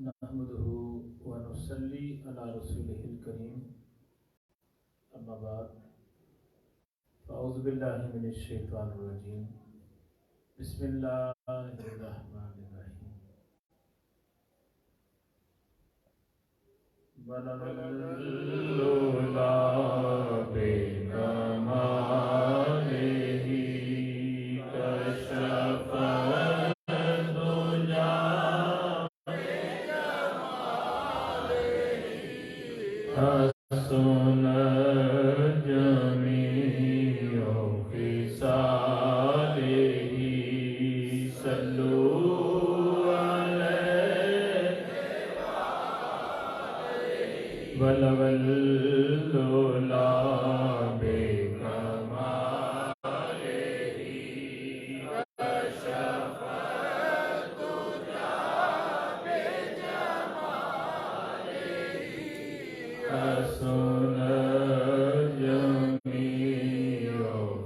نحمده ونصلي على رسوله الكريم أما بعد فأعوذ بالله من الشيطان الرجيم بسم الله الرحمن الرحيم بلغ اللولا بكماله كشف الدجى حسن جميع خصاله صلوا عليه بلغ اللولا بكماله كشف الدجى بجماله حسن جميع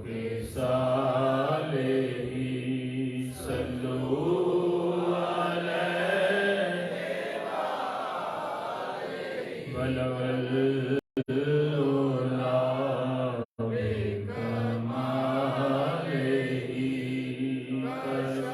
خصاله صلوا عليه بلغ اللولا بكماله كشف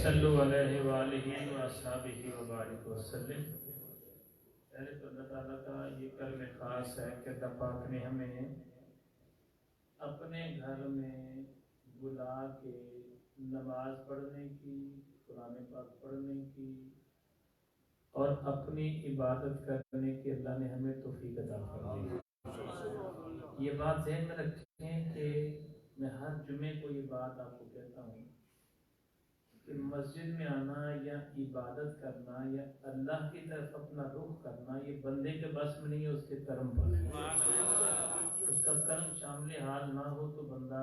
صلو علیہ وآلہ وصحبہ وبارک وسلم۔ پہلے تو اللہ تعالیٰ کا یہ کرم خاص ہے کہ اللہ پاک نے ہمیں اپنے گھر میں بلا کے نماز پڑھنے کی، قرآن پاک پڑھنے کی اور اپنی عبادت کرنے کی اللہ نے ہمیں توفیق عطا فرمائی۔ یہ بات ذہن میں رکھیں کہ میں ہر جمعے کو یہ بات آپ کو کہتا ہوں کہ مسجد میں آنا یا عبادت کرنا یا اللہ کی طرف اپنا رخ کرنا یہ بندے کے بس میں نہیں ہے، اس کے کرم پر ہے۔ اس کا کرم شامل حال نہ ہو تو بندہ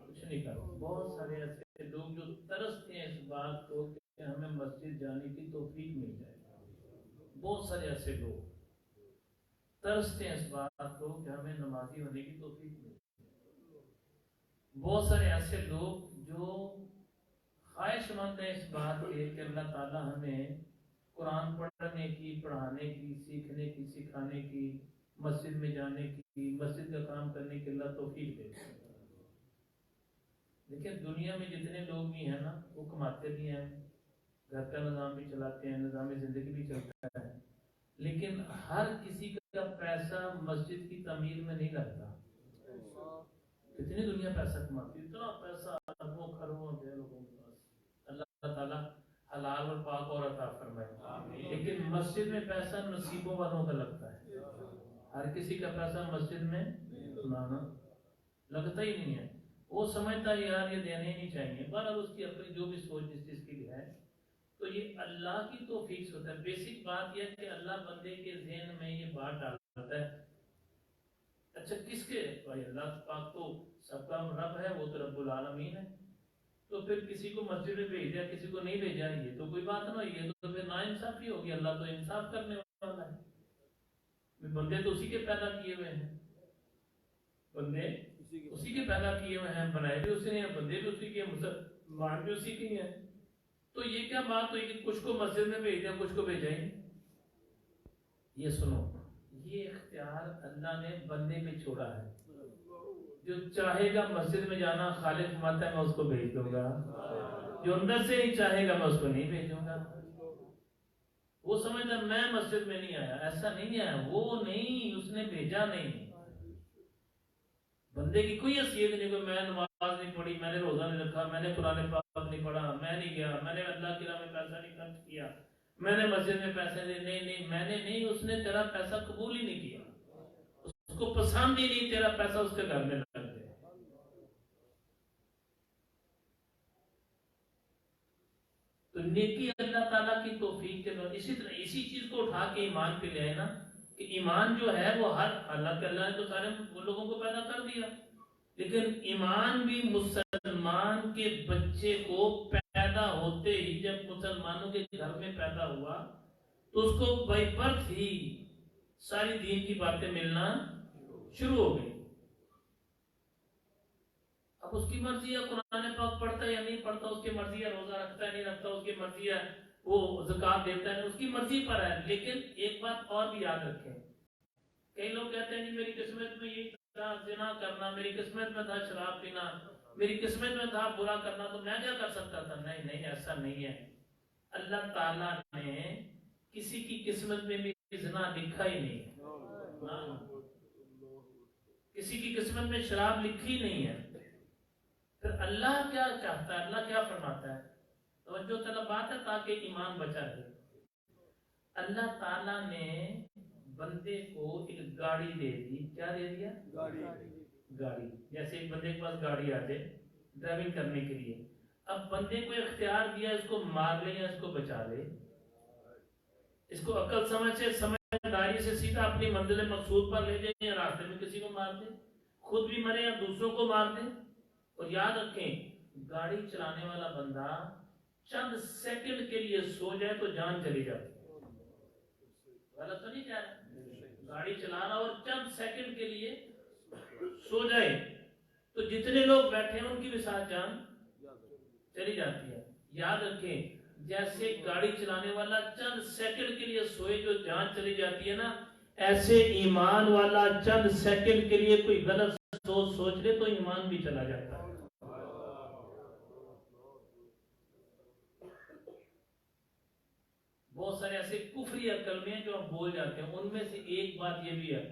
کچھ نہیں کرتا۔ بہت سارے ایسے لوگ جو ترستے ہیں اس بات کو کہ ہمیں مسجد جانے کی توفیق مل جائے، بہت سارے ایسے لوگ ترستے ہیں اس بات کو کہ ہمیں نمازی ہونے کی توفیق مل جائے۔ بہت سارے ایسے لوگ جو خواہش مند ہے اس بات کے کہ اللہ تعالیٰ ہمیں قرآن پڑھنے کی، پڑھانے کی، سیکھنے کی، سکھانے کی، مسجد میں جانے کی، مسجد کا کام کرنے کی اللہ توفیق دے۔ لیکن دنیا میں جتنے لوگ بھی ہیں نا وہ کماتے بھی ہیں، گھر کا نظام بھی چلاتے ہیں، نظام زندگی بھی چلتا ہے، لیکن ہر کسی کا پیسہ مسجد کی تعمیر میں نہیں لگتا۔ کتنی دنیا پیسہ کماتی ہے، اتنا پیسہ اربوں خربوں ہے لوگوں کے پاس، اللہ تعالیٰ حلال اور پاک اور عطا فرمائے۔ لیکن مسجد میں پیسہ نصیبوں والوں کا لگتا ہے، ہر کسی کا پیسہ مسجد میں لگتا ہی نہیں ہے۔ وہ سمجھتا ہے یار یہ دینے ہی نہیں چاہیے، بہرحال اس کی اپنی جو بھی سوچ جس چیز کی بھی ہے، تو یہ اللہ کی توفیق سے ہوتا ہے۔ بیسک بات یہ ہے کہ اللہ بندے کے ذہن میں یہ بات ڈالتا ہے، اچھا کس کے؟ بھائی اللہ پاک تو سب کا رب ہے، وہ تو رب العالمین ہے، تو پھر کسی کو مسجد میں بھیج دیا کسی کو نہیں بھیجا، یہ تو کوئی بات نہ ہوئی، یہ تو پھر ناانصافی ہوگی۔ اللہ تو انصاف کرنے والا ہے، بندے تو اسی کے پیدا کیے ہوئے ہیں، بندے اسی کے پیدا کیے ہوئے ہیں، بنائے بھی اسی نے ہیں، بندے بھی اسی کے ہیں، مسلمان بھی اسی کی ہیں، تو یہ کیا بات ہوئی کہ کچھ کو مسجد میں بھیج دیا کچھ کو بھیجا ہی نہیں؟ یہ سنو، یہ اختیار اللہ نے بندے میں چھوڑا ہے۔ جو چاہے گا مسجد میں جانا، خالق فرماتا ہے میں اس کو بھیج دوں گا، جو اندر سے نہیں چاہے گا میں اس کو نہیں بھیجوں گا۔ وہ سمجھتا میں مسجد میں نہیں آیا، ایسا نہیں ہے، وہ نہیں، اس نے بھیجا نہیں۔ بندے کی کوئی حیثیت نہیں، کوئی میں نماز نہیں پڑھی، میں نے روزہ نہیں رکھا، میں نے قرآن پاک نہیں پڑھا، میں نہیں گیا، میں نے اللہ کی راہ میں پیسہ نہیں خرچ کیا، میں نے مسجد میں پیسے دے، نہیں میں نے نہیں، اس نے تیرا پیسہ قبول ہی نہیں کیا، اس کو پسند ہی نہیں تیرا پیسہ اس کے گھر میں لگ گیا۔ تو نیکی اللہ تعالیٰ کی توفیق کے بعد اسی طرح اسی چیز کو اٹھا کے ایمان پہ لے آئے نا، کہ ایمان جو ہے وہ ہر اللہ نے تو سارے لوگوں کو پیدا کر دیا، لیکن ایمان بھی مسلمان مسلمان کے بچے کو پیدا ہوتے ہی جب مسلمانوں کے گھر میں پیدا ہوا تو اس کو بائی برتھ ہی ساری دین کی باتیں ملنا شروع ہو گئی. اب اس کی مرضی ہے قرآن پاک پڑھتا ہے یا نہیں پڑھتا، اس کی مرضی ہے روزہ رکھتا ہے نہیں رکھتا، اس کی مرضی ہے وہ زکات دیتا ہے، اس کی مرضی پر ہے. لیکن ایک بات اور بھی یاد رکھیں، کئی لوگ کہتے ہیں نہیں میری قسمت میں یہ تھا زنا کرنا، میری قسمت میں تھا شراب پینا، میری قسمت میں تھا برا کرنا، تو میں کیا کر سکتا تھا. نہیں نہیں، ایسا نہیں ہے. اللہ تعالیٰ نے کسی کی قسمت میں بھی زنا لکھا ہی نہیں ہے، کسی کی قسمت میں شراب لکھی نہیں ہے. پھر اللہ کیا چاہتا ہے، اللہ کیا فرماتا ہے؟ توجہ طلب بات ہے تاکہ ایمان بچا رہے. اللہ تعالیٰ نے بندے کو ایک گاڑی دے دی. کیا دے دیا؟ گاڑی. جیسے ایک بندے کے پاس گاڑی آ جائے ڈرائیونگ کرنے کے لیے، اب بندے کو اختیار دیا اس کو مار لے یا اس کو بچا لے. اس کو عقل سمجھداری سے سیدھا اپنی منزل مقصود پر لے جائے یا راستے میں کسی کو مار دے، خود بھی مرے یا دوسروں کو مار دے. اور یاد رکھیں گاڑی چلانے والا بندہ چند سیکنڈ کے لیے سو جائے تو جان چلی جاتی. غلط تو نہیں کہہ رہا؟ گاڑی چلا رہا اور چند سیکنڈ کے لیے سو جائے تو جتنے لوگ بیٹھے ہیں ان کی بھی ساتھ جان چلی جاتی ہے. یاد رکھیں جیسے گاڑی چلانے والا چند سیکنڈ کے لیے سوئے جو جان چلی جاتی ہے نا، ایسے ایمان والا چند سیکنڈ کے لیے کوئی غلط سوچ لے تو ایمان بھی چلا جاتا ہے. بہت سارے ایسے کفری کلمے ہیں جو ہم بول جاتے ہیں، ان میں سے ایک بات یہ بھی ہے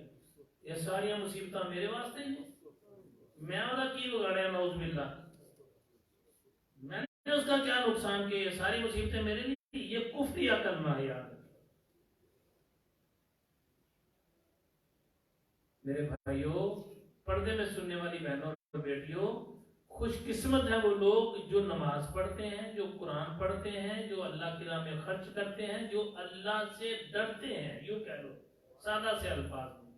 یہ ساری مصیبتیں میرے واسطے ہیں، میں والا کی بگاڑیا نعوذ باللہ، میں نے اس کا کیا نقصان کیا، یہ ساری مصیبتیں میرے لیے. یہ کفری کلمہ ہے. یار میرے بھائیوں، پردے میں سننے والی بہنوں اور بیٹیوں، خوش قسمت ہیں وہ لوگ جو نماز پڑھتے ہیں، جو قرآن پڑھتے ہیں، جو اللہ کی راہ میں خرچ کرتے ہیں، جو اللہ سے ڈرتے ہیں. یوں کہہ لو سادہ سے الفاظ میں،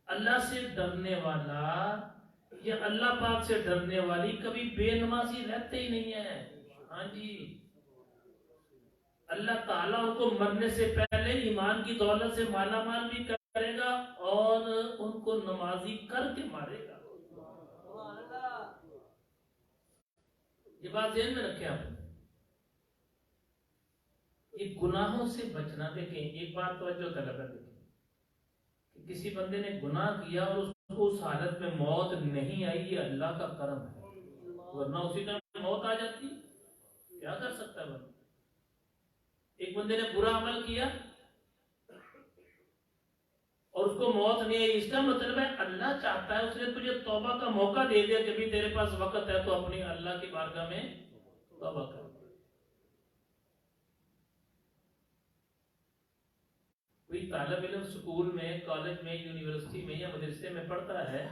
اللہ سے ڈرنے والا یا اللہ پاک سے ڈرنے والی کبھی بے نمازی رہتے ہی نہیں ہے. ہاں جی، اللہ تعالیٰ ان کو مرنے سے پہلے ایمان کی دولت سے مالا مال بھی کرے گا اور ان کو نمازی کر کے مارے گا. یہ بات ذہن میں رکھیں آپ. یہ گناہوں سے بچنا. دیکھیں ایک بات توجہ طلب ہے، دیکھیں کہ کسی بندے نے گناہ کیا اور اس کو اس حالت میں موت نہیں آئی، یہ اللہ کا کرم ہے، ورنہ اسی ٹائم موت آ جاتی کیا کر سکتا ہے بندہ. ایک بندے نے برا عمل کیا اور اس کو موت نہیں آئی، اس کا مطلب ہے اللہ چاہتا ہے، اس نے تجھے توبہ کا موقع دے دیا کہ بھی تیرے پاس وقت ہے تو اپنی اللہ کی بارگاہ میں توبہ کر. کوئی طالب علم سکول میں، کالج میں، یونیورسٹی میں یا مدرسے میں پڑھتا ہے،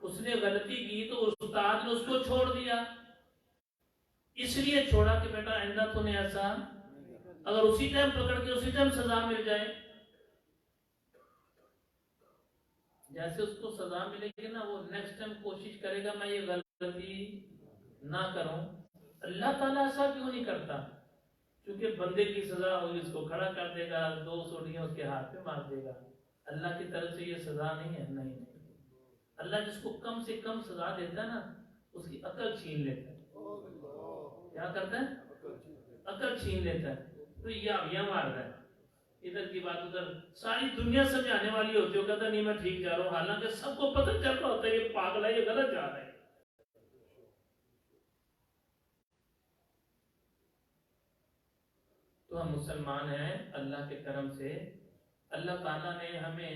اس نے غلطی کی تو استاد نے اس کو چھوڑ دیا. اس لیے چھوڑا کہ بیٹا آئندہ تو نے ایسا، اگر اسی ٹائم پکڑ کے اسی ٹائم سزا مل جائے، جیسے اس کو سزا ملے گی نا، وہ نیکسٹ ٹائم کوشش کرے گا میں یہ غلطی نہ کروں. اللہ تعالیٰ ایسا کیوں نہیں کرتا؟ کیونکہ بندے کی سزا ہوگی، اس کو کھڑا کر دے گا، 2 سوٹیاں اس کے ہاتھ پہ مار دے گا. اللہ کی طرف سے یہ سزا نہیں ہے. نہیں، اللہ جس کو کم سے کم سزا دیتا ہے نا، اس کی عقل چھین لیتا ہے. کیا کرتا ہے؟ عقل چھین لیتا ہے. تو یہ مار رہا ہے، ادھر کی بات ادھر، ساری دنیا سمجھانے والی ہوتی ہے، کہتا نہیں میں ٹھیک جا رہا ہوں، حالانکہ سب کو پتہ چل رہا ہوتا ہے یہ پاگل ہے، یہ غلط جا رہا ہے. تو ہم مسلمان ہیں اللہ کے کرم سے. اللہ تعالیٰ نے ہمیں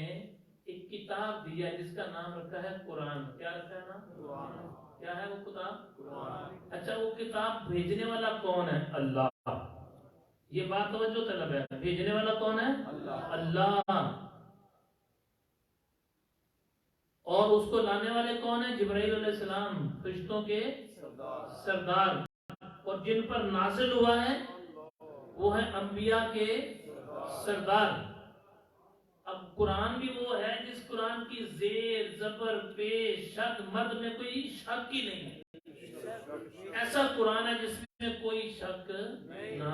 ایک کتاب دی ہے جس کا نام رکھا ہے قرآن. کیا رکھا ہے نام؟ قرآن. کیا ہے وہ کتاب؟ قرآن. اچھا، وہ کتاب بھیجنے والا کون ہے؟ اللہ. یہ بات توجہ طلب ہے، بھیجنے والا کون ہے؟ اللہ. اور اس کو لانے والے کون ہیں؟ جبرائیل علیہ السلام، فرشتوں کے سردار. اور جن پر نازل ہوا ہے وہ ہیں انبیاء کے سردار. اب قرآن بھی وہ ہے جس قرآن کی زیر زبر پیش شد مد میں کوئی شک ہی نہیں ہے. ایسا قرآن ہے جس میں کوئی شک نہ،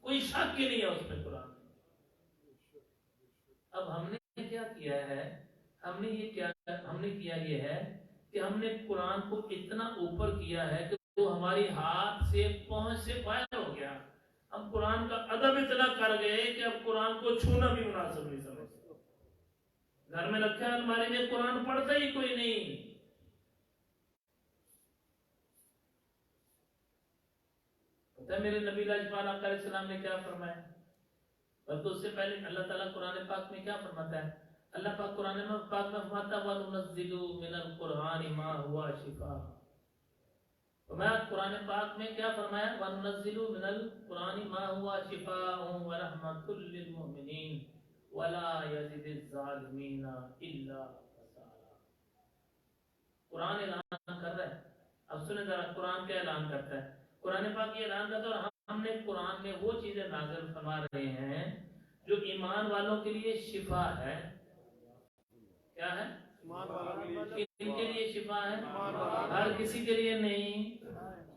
کوئی شک ہی نہیں ہے اس میں قرآن۔ اب ہم نے کیا کیا ہے، ہم نے کیا یہ ہے کہ ہم نے قرآن کو اتنا اوپر کیا ہے کہ وہ ہماری ہاتھ سے پہنچ سے باہر ہو گیا۔ ہم قرآن کا ادب اتنا کر گئے کہ اب قرآن کو چھونا بھی مناسب نہیں سمجھتے۔ گھر میں رکھا ہے الماری میں، قرآن پڑھتا ہی کوئی نہیں۔ پتہ ہے میرے نبی لاجپال آقا علیہ السلام نے کیا فرمایا؟ بلکہ اس سے پہلے اللہ تعالیٰ قرآن پاک میں کیا فرماتا ہے؟ اللہ پاک قرآن پاک میں فرماتا ہے وَنُنَزِّلُ مِنَ الْقُرْآنِ مَا هُوَ شِفَاءٌ۔ فرمایا قرآن پاک میں کیا فرمایا؟ وَنُنَزِّلُ مِنَ الْقُرْآنِ مَا هُوَ شِفَاءٌ وَرَحْمَةٌ لِّلْمُؤْمِنِينَ وَلَا يَزِدِ الظَّالِمِينَ إِلَّا خَسَارًا۔ قرآن اعلان کر رہا ہے، اب سنیں ذرا قرآن کیا اعلان کرتا ہے۔ قرآن پاک یہ اعلان کرتا ہے، اور ہم نے قرآن میں وہ چیزیں نازل فرما رہے ہیں جو ایمان والوں کے لیے شفا ہے۔ کیا ہے؟ ان کے لیے شفا ہے، ہر کسی کے لیے نہیں۔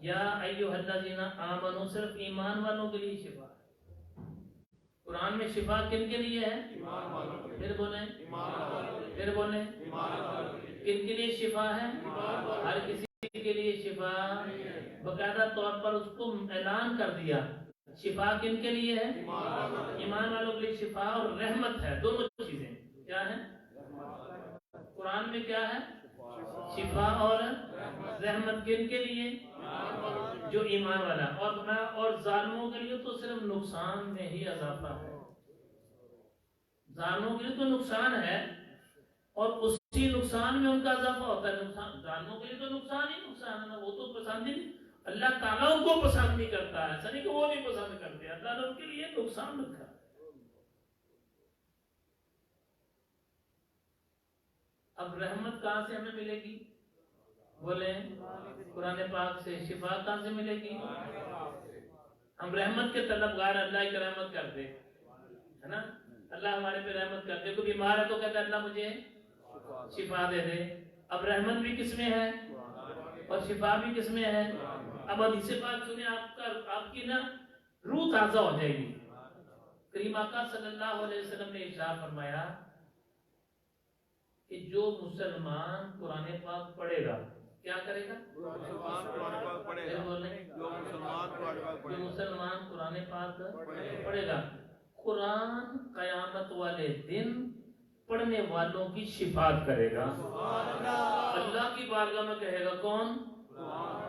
یا ایھا الذین آمنوا صرف ایمان والوں کے لیے شفا ہے۔ قرآن میں شفا کن کے لیے ہے؟ پھر بولیں، پھر بولیں، کن کے لیے شفا ہے؟ ہر کسی کے لیے شفا۔ باقاعدہ طور پر اس کو اعلان کر دیا، شفا کن کے لیے ہے؟ ایمان والوں کے لیے شفا اور رحمت ہے، دونوں چیزیں کیا ہیں؟ قرآن میں کیا ہے؟ شفا اور رحمت کن کے لیے؟ جو ایمان والا۔ اور ظالموں کے لیے تو صرف نقصان میں ہی اضافہ ہے۔ ظالموں کے لیے تو نقصان ہے اور اسی نقصان میں ان کا اضافہ ہوتا ہے۔ نقصان ظالموں کے لیے تو نقصان ہی نقصان ہے نا، وہ تو پسند ہی نہیں، اللہ تعالیٰ ان کو پسند نہیں کرتا ہے، ایسا نہیں کہ وہ نہیں پسند کرتے، اللہ نے ان کے لیے نقصان رکھا ہے۔ اب رحمت کہاں سے ہمیں ملے گی؟ بولیں، قرآن پاک سے۔ شفا کہاں سے ملے گی؟ ہم رحمت کے طلبگار، اللہ کی رحمت کر دے، ہے نا، اللہ ہمارے پہ رحمت کر دے۔ کوئی بیمار ہے تو کہتا ہے اللہ مجھے شفا دے دے۔ اب رحمت بھی کس میں ہے اور شفا بھی کس میں ہے؟ اب حدیث پاک سنیں، آپ کی نا روح تازہ ہو جائے گی۔ کریم آقا صلی اللہ علیہ وسلم نے ارشاد فرمایا کہ جو مسلمان قرآن پاک پڑھے گا، کیا کرے گا؟ جو مسلمان قرآن پاک پڑھے گا، قرآن قیامت والے دن پڑھنے والوں کی شفاعت کرے گا۔ اللہ کی بارگاہ میں کہے گا کون؟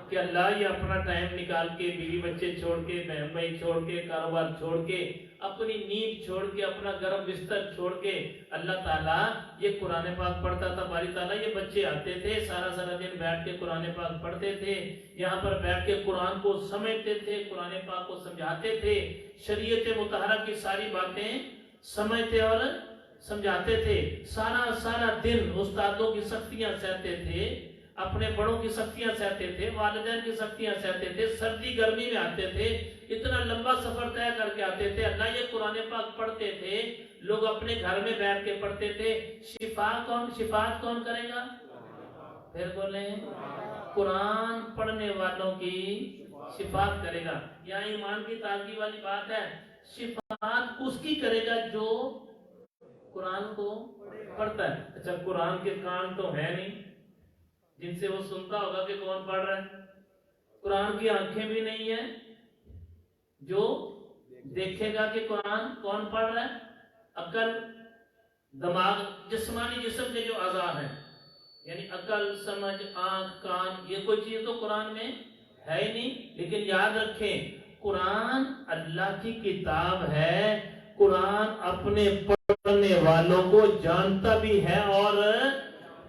کہ اللہ یہ اپنا ٹائم نکال کے، بیوی بچے چھوڑ کے، بہن بھائی چھوڑ کے، کاروبار چھوڑ کے، اپنی نیند چھوڑ کے، اپنا گرم بستر چھوڑ کے، اللہ تعالیٰ یہ قرآن پاک پڑھتا تھا۔ باری تعالیٰ یہ بچے آتے تھے، سارا دن بیٹھ کے قرآن پاک پڑھتے تھے، یہاں پر بیٹھ کے قرآن کو سمجھتے تھے، قرآن پاک کو سمجھاتے تھے، شریعت مطہرہ کی ساری باتیں سمجھتے اور سمجھاتے تھے۔ سارا دن استادوں کی سختیاں سہتے تھے، اپنے بڑوں کی سختیاں سہتے تھے، والدین کی سختیاں سہتے تھے، سردی گرمی میں آتے تھے، اتنا لمبا سفر طے کر کے آتے تھے، اللہ یہ قرآن پاک پڑھتے تھے، لوگ اپنے گھر میں بیٹھ کے پڑھتے تھے۔ شفاعت کون کرے گا؟ پھر بولیں، قرآن پڑھنے والوں کی شفاعت کرے گا۔ یہاں ایمان کی تازگی والی بات ہے، شفاعت اس کی کرے گا جو قرآن کو پڑھتا ہے۔ اچھا، قرآن کے کان تو ہے نہیں جن سے وہ سنتا ہوگا کہ کون پڑھ رہا ہے، قرآن کی آنکھیں بھی نہیں ہیں جو دیکھے گا کہ قرآن کون پڑھ رہا ہے، عقل، دماغ، جسمانی جسم کے جو اعضاء ہیں، یعنی عقل، سمجھ، آنکھ، کان، یہ کوئی چیز تو قرآن میں ہے ہی نہیں۔ لیکن یاد رکھیں، قرآن اللہ کی کتاب ہے، قرآن اپنے پڑھنے والوں کو جانتا بھی ہے اور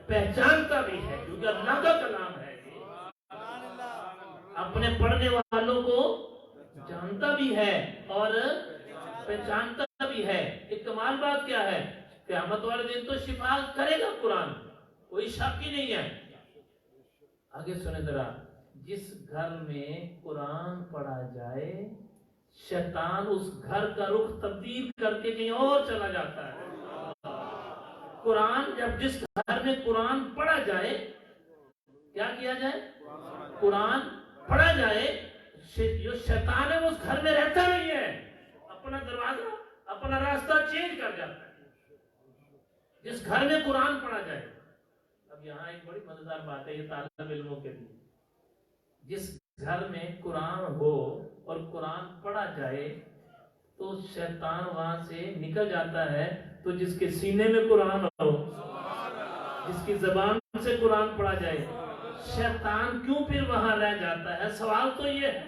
پہچانتا بھی ہے، کیونکہ اللہ کا کلام ہے، اپنے پڑھنے والوں کو جانتا بھی ہے اور پہچانتا بھی ہے۔ ایک کمال بات کیا ہے، قیامت والے دن تو شفاعت کرے گا قرآن، کوئی شک ہی نہیں ہے۔ آگے سنیں ذرا، جس گھر میں قرآن پڑھا جائے، شیطان اس گھر کا رخ تبدیل کر کے کہیں اور چلا جاتا ہے۔ قرآن جب جس گھر میں قرآن پڑھا جائے، کیا کیا جائے؟ قرآن پڑھا جائے. جو شیطان ہے وہ اس گھر میں رہتا نہیں ہے, اپنا دروازہ اپنا راستہ چینج کر جاتا ہے جس گھر میں قرآن پڑھا جائے. اب یہاں ایک بڑی مزیدار بات ہے یہ طالب علموں کے لیے, جس گھر میں قرآن ہو اور قرآن پڑھا جائے تو شیطان وہاں سے نکل جاتا ہے. تو جس کے سینے میں قرآن ہو, جس کی زبان سے قرآن پڑھا جائے, شیطان کیوں پھر وہاں رہ جاتا ہے؟ سوال تو یہ ہے.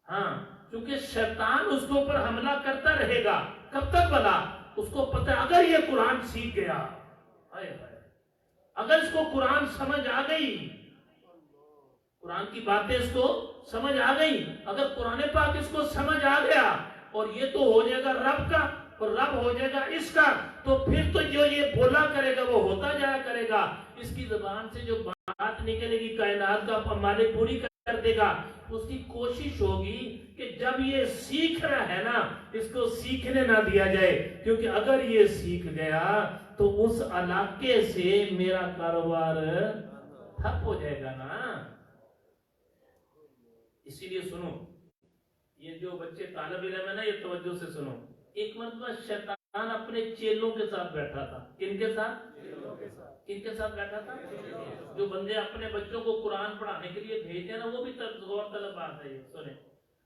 ہاں, کیونکہ شیطان اس کے اوپر حملہ کرتا رہے گا. کب تک بلا؟ اس کو پتہ اگر یہ قرآن سیکھ گیا, اگر اس کو قرآن سمجھ آ گئی, قرآن کی باتیں اس کو سمجھ آ گئی, اگر قرآن پاک اس کو سمجھ آ گیا اور یہ تو ہو جائے گا رب کا اور رب ہو جائے گا اس کا, تو پھر تو جو یہ بولا کرے گا وہ ہوتا جایا کرے گا. اس کی زبان سے جو بات نکلے گی کائنات کا مالک پوری کر دے گا. اس کی کوشش ہوگی کہ جب یہ سیکھ رہا ہے نا, اس کو سیکھنے نہ دیا جائے, کیونکہ اگر یہ سیکھ گیا تو اس علاقے سے میرا کاروبار ٹھپ ہو جائے گا نا. اسی لیے سنو, یہ جو بچے طالب علم ہے نا, یہ توجہ سے سنو. ایک مرتبہ شیطان اپنے چیلوں کے ساتھ بیٹھا تھا. کن کے ساتھ؟ کن کے ساتھ بیٹھا تھا؟ جو بندے اپنے بچوں کو قرآن پڑھانے کے لیے بھیجتے ہیں نا, وہ بھی غور طلب بات ہے. یہ سنیں,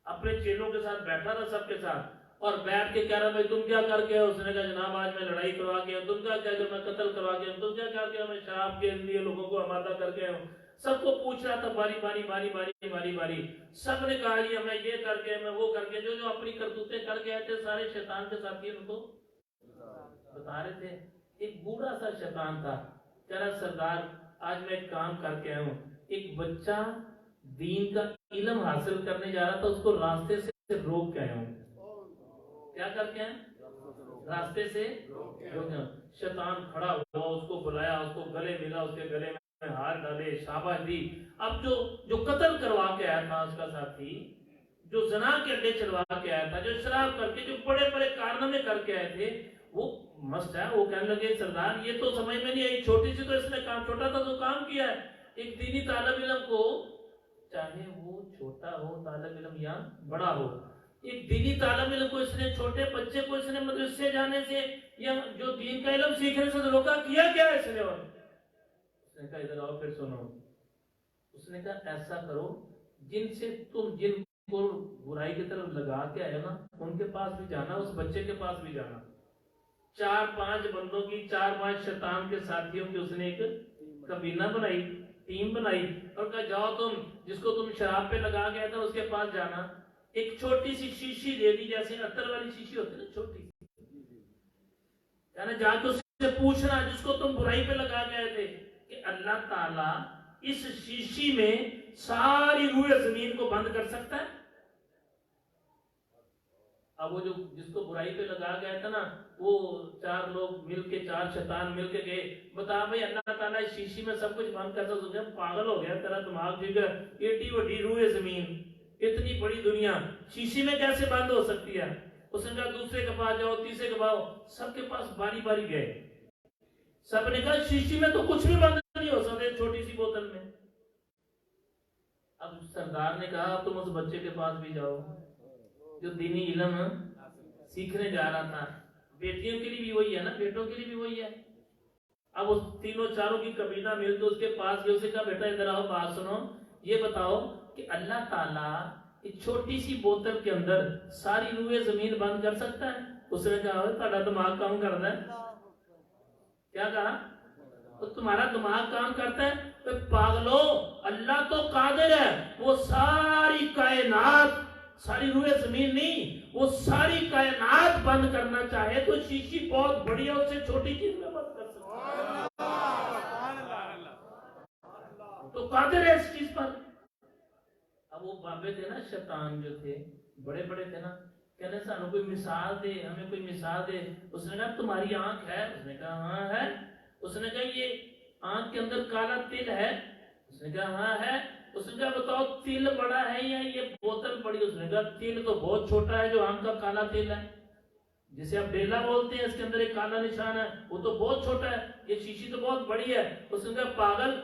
اپنے چیلوں کے ساتھ بیٹھا تھا سب کے ساتھ, اور بیٹھ کے کہہ رہا بھائی تم کیا کر کے؟ اس نے کہا جناب آج میں لڑائی کروا کے, تم کیا کیا کہ میں قتل کروا کے, تم کیا کیا کہ میں شراب کے لیے لوگوں کو آمادہ کر کے ہوں. سب کو پوچھ رہا تھا باری باری باری باری باری باری. سب نے کہا یہ میں یہ کر کے, میں وہ کر کے, جو جو اپنی کرتوتیں کر کے آئے تھے سارے شیطان کے ساتھی ان کو بتا رہے تھے. ایک بوڑھا سا شیطان تھا, کہہ رہا سردار آج میں ایک کام کر کے آیا ہوں. ایک بچہ دین کا علم حاصل کرنے جا رہا تھا, اس کو راستے سے روک کے آیا ہوں. کیا کر کے آئے؟ راستے سے روک کے آیا. شیطان کھڑا ہوا, اس کو بلایا, اس کو گلے ملا, اس کے گلے میں ہاتھ ڈالے, شاباش دی. اب جو قتل کروا کے آیا تھا اس کا ساتھی, جو زنا کے اڈے چلوا کے آیا تھا, جو شراب کر کے, جو بڑے بڑے کارنامے کر کے آئے تھے, وہ مست ہے. وہ کہنے لگے سردار یہ تو سمجھ میں نہیں آئی, چھوٹی سی تو اس نے کام, چھوٹا تھا تو کام کیا ہے. ایک دینی طالب علم کو, چاہے وہ چھوٹا ہو طالب علم یا بڑا ہو, ایک دینی طالب علم کو اس نے, چھوٹے بچے کو اس نے مدرسے جانے سے یا جو دین کا علم سیکھنے سے روکا, کیا کیا اس نے؟ اور اس نے کہا ادھر آؤ پھر سنو. اس نے کہا ایسا کرو, جن سے تم جن کو برائی کی طرف لگا کے آئے نا, ان کے پاس بھی جانا, اس بچے کے پاس بھی جانا. 4-5 بندوں کی, 4-5 شیطان کے ساتھیوں کی اس نے ایک کابینہ بنائی, ٹیم بنائی, اور کہا جاؤ تم جس کو تم شراب پہ لگا گیا تھا اس کے پاس جانا. ایک چھوٹی سی شیشی دے دی, جیسے عطر والی شیشی ہوتی ہے نا چھوٹی, یعنی جا کے اس سے پوچھنا جس کو تم برائی پہ لگا گئے تھے کہ اللہ تعالیٰ اس شیشی میں ساری روح زمین کو بند کر سکتا ہے. اب وہ جو جس کو برائی پہ لگا گیا تھا نا, وہ 4 لوگ مل کے, 4 شیطان مل کے گئے, بتا بھائی اللہ تعالیٰ اس شیشی میں سب کچھ بند کر سکتا ہے. پاگل ہو گیا تیرا دماغ, جگہ ایٹی وڈی روح زمین, اتنی بڑی دنیا شیشی میں کیسے بند ہو سکتی ہے؟ اس نے کہا دوسرے کے پاس جاؤ, تیسرے کے پاس, سب کے پاس باری باری گئے. سب نے کہا شیشی میں تو کچھ بھی بند نہیں ہو سکتا, چھوٹی سی بوتل میں. اب سردار نے کہا تم اس بچے کے پاس بھی جاؤ جو دینی علم سیکھنے جا رہا تھا. بیٹیوں کے لیے بھی وہی ہے نا, بیٹوں کے لیے بھی وہی ہے. اب اس تینوں چاروں کی کابینہ مل کے اس کے پاس گئے, اسے کہا بیٹا ادھر آؤ, بات سنو, یہ بتاؤ کہ اللہ تعالیٰ ایک چھوٹی سی بوتل کے اندر ساری روح زمین بند کر سکتا ہے؟ اس نے کہا تمہارا دماغ کام کرتا ہے. کیا کہا؟ تو تمہارا دماغ کام کرتا ہے. پاگلو, اللہ تو قادر ہے, وہ ساری کائنات, ساری روح زمین نہیں, وہ ساری کائنات بند کرنا چاہے تو شیشی بہت بڑی ہے, اسے چھوٹی چیز میں بند کر سکتا ہے. تو قادر ہے اس چیز پر. اب وہ بابے تھے نا شیطان, جو تھے بڑے بڑے تھے نا, کہنے سانو کوئی مثال دے, ہمیں کوئی مثال دے. اس نے کہا تمہاری آنکھ ہے؟ اس نے کہا ہاں ہے. اس نے کہا یہ آنکھ کے اندر کالا تل ہے؟ اس نے کہا ہاں ہے. اس نے کہا بتاؤ تل بڑا ہے یا یہ بوتل بڑی؟ اس نے کہا تل تو بہت چھوٹا ہے جو آنکھ کا کالا تل ہے, جسے آپ ڈیلا بولتے ہیں, اس کے اندر ایک کالا نشان ہے, وہ تو بہت چھوٹا ہے, یہ شیشی تو بہت بڑی ہے. اس نے کہا پاگل,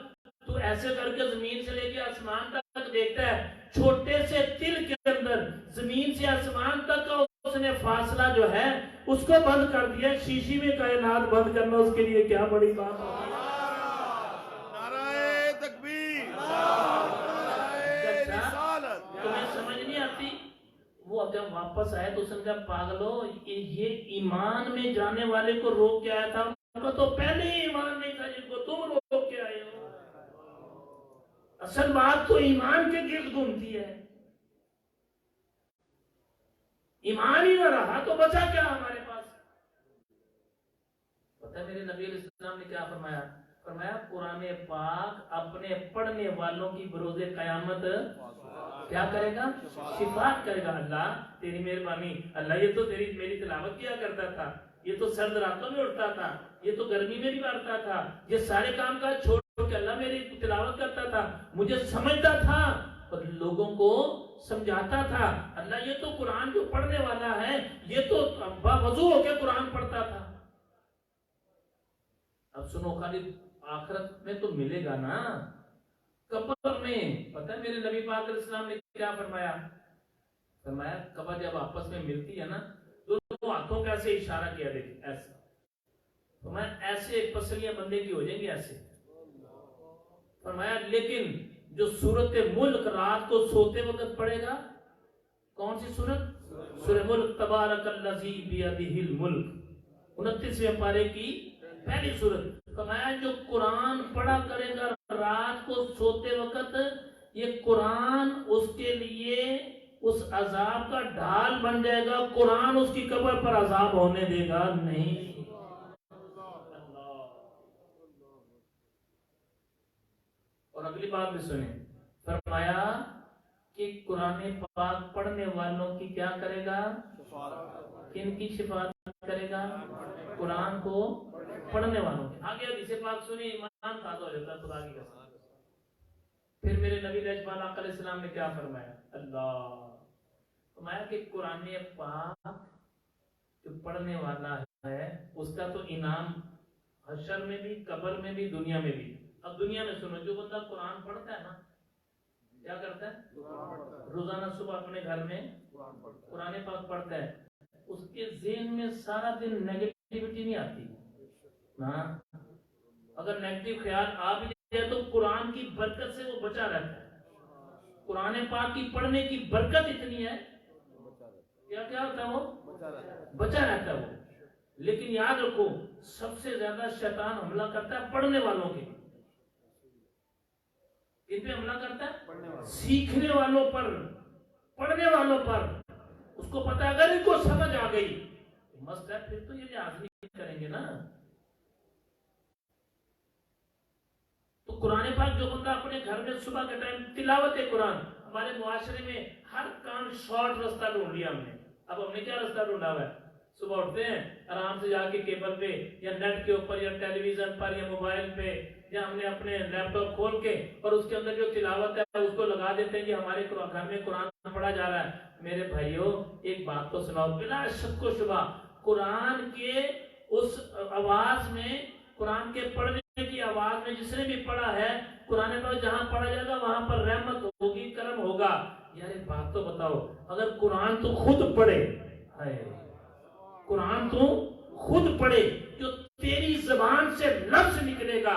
تو ایسے کر کے زمین سے لے کے آسمان تک دیکھتا ہے، چھوٹے سے تل کے اندر زمین سے آسمان تک کا اس نے فاصلہ جو ہے اس کو بند کر دیا. شیشی میں کائنات بند کرنا اس کے لیے کیا بڑی بات ہے. نعرہ تکبیر، نعرہ رسالت. تمہیں سمجھ نہیں آتی؟ وہ جب واپس آئے تو اس نے کہا پاگلو، یہ ایمان میں جانے والے کو روک کے آیا تھا، ان کو تو پہلے ہی ایمان نہیں تھا جن کو تم روک کے آئے ہو. اصل بات تو ایمان کے گرد گھومتی ہے. ایمان ہی نہ رہا تو بچا کیا ہمارے پاس؟ پتہ ہے میرے نبی علیہ السلام نے کیا فرمایا؟ فرمایا قرآن پاک اپنے پڑھنے والوں کی بروز قیامت کیا کرے گا؟ شفاعت کرے گا. اللہ تیری مہربانی، اللہ یہ تو میری تلاوت کیا کرتا تھا، یہ تو سرد راتوں میں اٹھتا تھا، یہ تو گرمی میں بھی پڑھتا تھا، یہ سارے کام کاج چھوڑ کے اللہ میری تلاوت کرتا تھا، مجھے سمجھتا تھا اور لوگوں کو سمجھاتا تھا. اللہ یہ تو قرآن جو پڑھنے والا ہے یہ تو باوضو ہو کے قرآن پڑھتا تھا. اب سنو خالد، آخرت میں تو ملے گا نا. قبر میں پتہ ہے میرے نبی پاک علیہ السلام نے کیا فرمایا؟ فرمایا قبر جب آپس میں ملتی ہے نا، دونوں ہاتھوں کا ایسے اشارہ کیا، دیکھ ایسا. فرمایا ایسے پسلیاں بندے کی ہو جائیں گی ایسے. فرمایا لیکن جو سورت ملک رات کو سوتے وقت پڑھے گا، کون سی سورت؟ سورہ ملک، تبارک الذی بیدہ الملک، 29ویں پارے کی پہلی سورت. فرمایا جو قرآن پڑھا کرے گا رات کو سوتے وقت، یہ قرآن اس کے لیے اس عذاب کا ڈھال بن جائے گا. قرآن اس کی قبر پر عذاب ہونے دے گا نہیں. اور اگلی بات بھی سنیں، فرمایا کہ قرآن پاک پڑھنے والوں کی کیا کرے گا؟ کن کی شفاعت کرے گا؟ قرآن کو پڑھنے والوں کی. آگے حدیث پاک سنیں، ایمان تازہ ہو جاتا ہے خدا کی قسم. پھر میرے نبی علیہ السلام نے کیا فرمایا؟ اللہ فرمایا کہ قرآن پاک جو پڑھنے والا ہے اس کا تو انعام حشر میں بھی، قبر میں بھی، دنیا میں بھی. اب دنیا میں سنو، جو بندہ قرآن پڑھتا ہے نا، کیا کرتا ہے؟ روزانہ صبح اپنے گھر میں قرآن پاک پڑھتا ہے، اس کے ذہن میں سارا دن نیگیٹیوٹی نہیں آتی. ہاں اگر نیگیٹو خیال آ بھی جائے تو قرآن کی برکت سے وہ بچا رہتا ہے. قرآن پاک کی پڑھنے کی برکت اتنی ہے کیا ہوتا ہے؟ وہ بچا رہتا ہے وہ. لیکن یاد رکھو سب سے زیادہ شیطان حملہ کرتا ہے پڑھنے والوں کے. ان پہ حملہ کرتا ہے سیکھنے والوں پر، پڑھنے والوں پر. اس کو پتا ہے اگر ان کو سمجھ آ گئی مست ہے، پھر تو یہ لحاظ نہیں کریں گے نا. تو قرآن پاک جو بندہ اپنے گھر میں صبح کے ٹائم تلاوت قرآن، ہمارے معاشرے میں ہر کام شارٹ رستہ ڈھونڈ لیا ہم نے. اب ہم نے کیا رستہ ڈھونڈا ہوا ہے؟ صبح اٹھتے ہیں آرام سے جا کے کیبل پہ یا نیٹ کے اوپر یا ٹیلی ویژن پر یا موبائل پہ یا ہم نے اپنے لیپ ٹاپ کھول کے اور اس کے اندر جو تلاوت ہے اس کو لگا دیتے ہیں کہ ہمارے گھر میں قرآن پڑھا جا رہا ہے. میرے بھائیوں ایک بات تو سناؤ، بلا شک و شبہ قرآن کے اس آواز میں، قرآن کے پڑھنے کی آواز میں جس نے بھی پڑھا ہے، قرآن پر جہاں پڑھا جائے گا وہاں پر رحمت ہوگی، کرم ہوگا. یار ایک بات تو بتاؤ، اگر قرآن تو خود پڑھے، قرآن تو خود پڑھے، جو تیری زبان سے لفظ نکلے گا،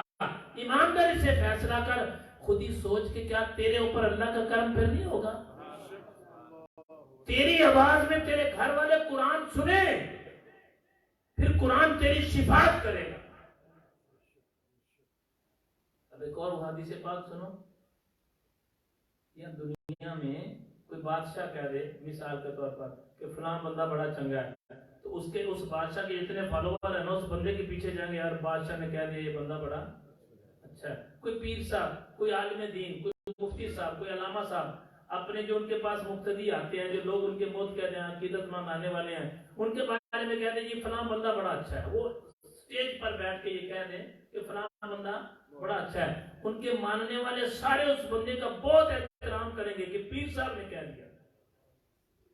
ایمانداری سے فیصلہ کر، خود ہی سوچ کے کیا تیرے اوپر اللہ کا کرم پھر نہیں ہوگا؟ تیری آواز میں تیرے گھر والے قرآن سنے، پھر قرآن تیری شفاعت کرے گا. اب ایک اور حدیث پاک سنو. یہ دنیا میں کوئی بادشاہ کہہ دے مثال کے طور پر کہ فلاں بندہ بڑا چنگا ہے، تو اس بادشاہ کے اتنے فالوور ہیں نا، اس بندے کے پیچھے جائیں گے، یار بادشاہ نے کہہ دیا یہ بندہ بڑا اچھا ہے. کوئی پیر صاحب، کوئی عالم دین، کوئی مفتی صاحب، کوئی علامہ صاحب، اپنے جو ان کے پاس مقتدی آتے ہیں، جو لوگ ان کے موت کہتے ہیں، عقیدت مند آنے والے ہیں، ان کے بارے میں کہتے ہیں یہ فلاں بندہ بڑا اچھا ہے. وہ اسٹیج پر بیٹھ کے یہ کہہ دیں کہ فلاں بندہ بڑا اچھا ہے، ان کے ماننے والے سارے اس بندے کا بہت احترام کریں گے کہ پیر صاحب نے کہہ دیا،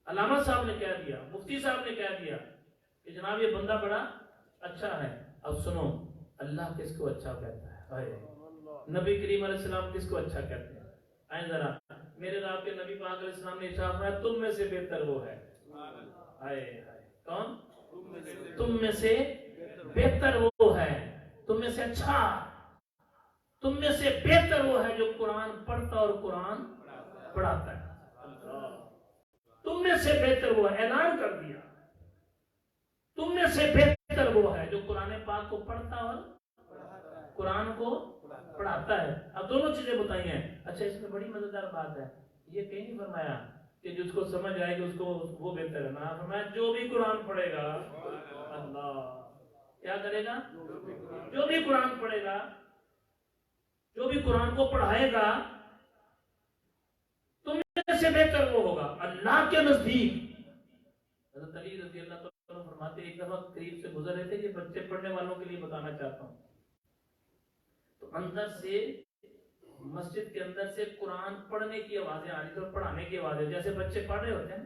علامہ صاحب نے کہہ دیا، مفتی صاحب نے کہہ دیا کہ جناب یہ بندہ بڑا اچھا ہے. اب سنو، اللہ کس کو اچھا کہتا ہے؟ نبی کریم علیہ السلام کس کو اچھا کہتے ہیں؟ آئیں ذرا، میرے آپ کے نبی پاک علیہ السلام نے ارشاد فرمایا تم میں سے بہتر وہ ہے. آئے ہائے، کون؟ تم میں سے بہتر وہ ہے، تم میں سے اچھا، تم میں سے بہتر وہ ہے جو قرآن پڑھتا اور قرآن پڑھاتا ہے. تم میں سے بہتر وہ ہے، اعلان کر دیا. تم میں سے بہتر وہ ہے جو قرآن پاک کو پڑھتا اور قرآن کو پڑھاتا ہے. اب دونوں چیزیں بتائی ہیں. اچھا، اس میں بڑی مزیدار بات ہے، یہ کہیں نہیں فرمایا کہ جس کو سمجھ آئے گی اس کو وہ بہتر ہے. نہ فرمایا جو بھی قرآن پڑھے گا، اللہ کیا کرے گا؟ جو بھی قرآن پڑھے گا، جو بھی قرآن کو پڑھائے گا، تم میں سے بہتر وہ ہوگا اللہ کے نزدیک. حضرت علی رضی اللہ تعالیٰ فرماتے ایک دفعہ قریب سے گزر رہے تھے، یہ بچے پڑھنے والوں کے لیے بتانا چاہتا ہوں. تو اندر سے مسجد کے اندر سے قرآن پڑھنے کی آوازیں آ رہی تھی اور پڑھانے کی آوازیں، جیسے بچے پڑھ رہے ہوتے ہیں.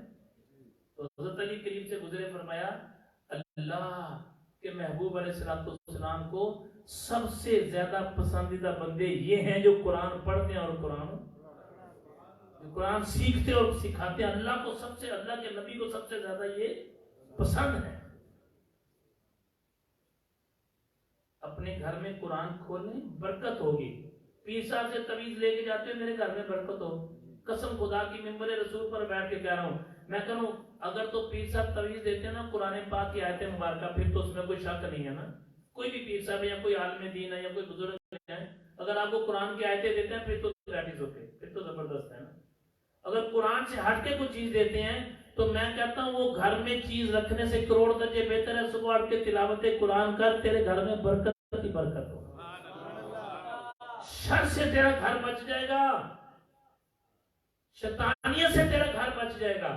تو حضرت علی قریب سے گزرے، فرمایا اللہ کے محبوب علیہ السلام کو سب سے زیادہ پسندیدہ بندے یہ ہیں جو قرآن پڑھتے ہیں اور قرآن سیکھتے اور سکھاتے ہیں. اللہ کو سب سے، اللہ کے نبی کو سب سے زیادہ یہ پسند ہے. اپنے گھر میں قرآن کھولیں، برکت ہوگی. پیر صاحب سے تعویذ لے کے جاتے ہیں، میرے گھر میں برکت ہو. قسم خدا کی منبر رسول پر بیٹھ کے کہہ رہا ہوں، میں کہوں اگر تو پیر صاحب تعویذ دیتے ہیں نا قرآن پاک کی آیت مبارکہ، پھر تو اس میں کوئی شک نہیں ہے نا. کوئی بھی پیر صاحب ہے یا کوئی عالم دین ہے یا کوئی بزرگ ہے، اگر آپ کو قرآن کی آیتیں دیتے ہیں پھر تو پریکٹس ہوتے، پھر تو زبردست ہے نا. اگر قرآن سے ہٹ کے کوئی چیز دیتے ہیں تو میں کہتا ہوں وہ گھر میں چیز رکھنے سے کروڑ درجے بہتر ہے. صبح اٹھ کے تلاوت قرآن کر، تیرے گھر میں برکت ہی برکت ہو. شر سے تیرا گھر بچ جائے گا، شیطانیت سے تیرا گھر بچ جائے گا.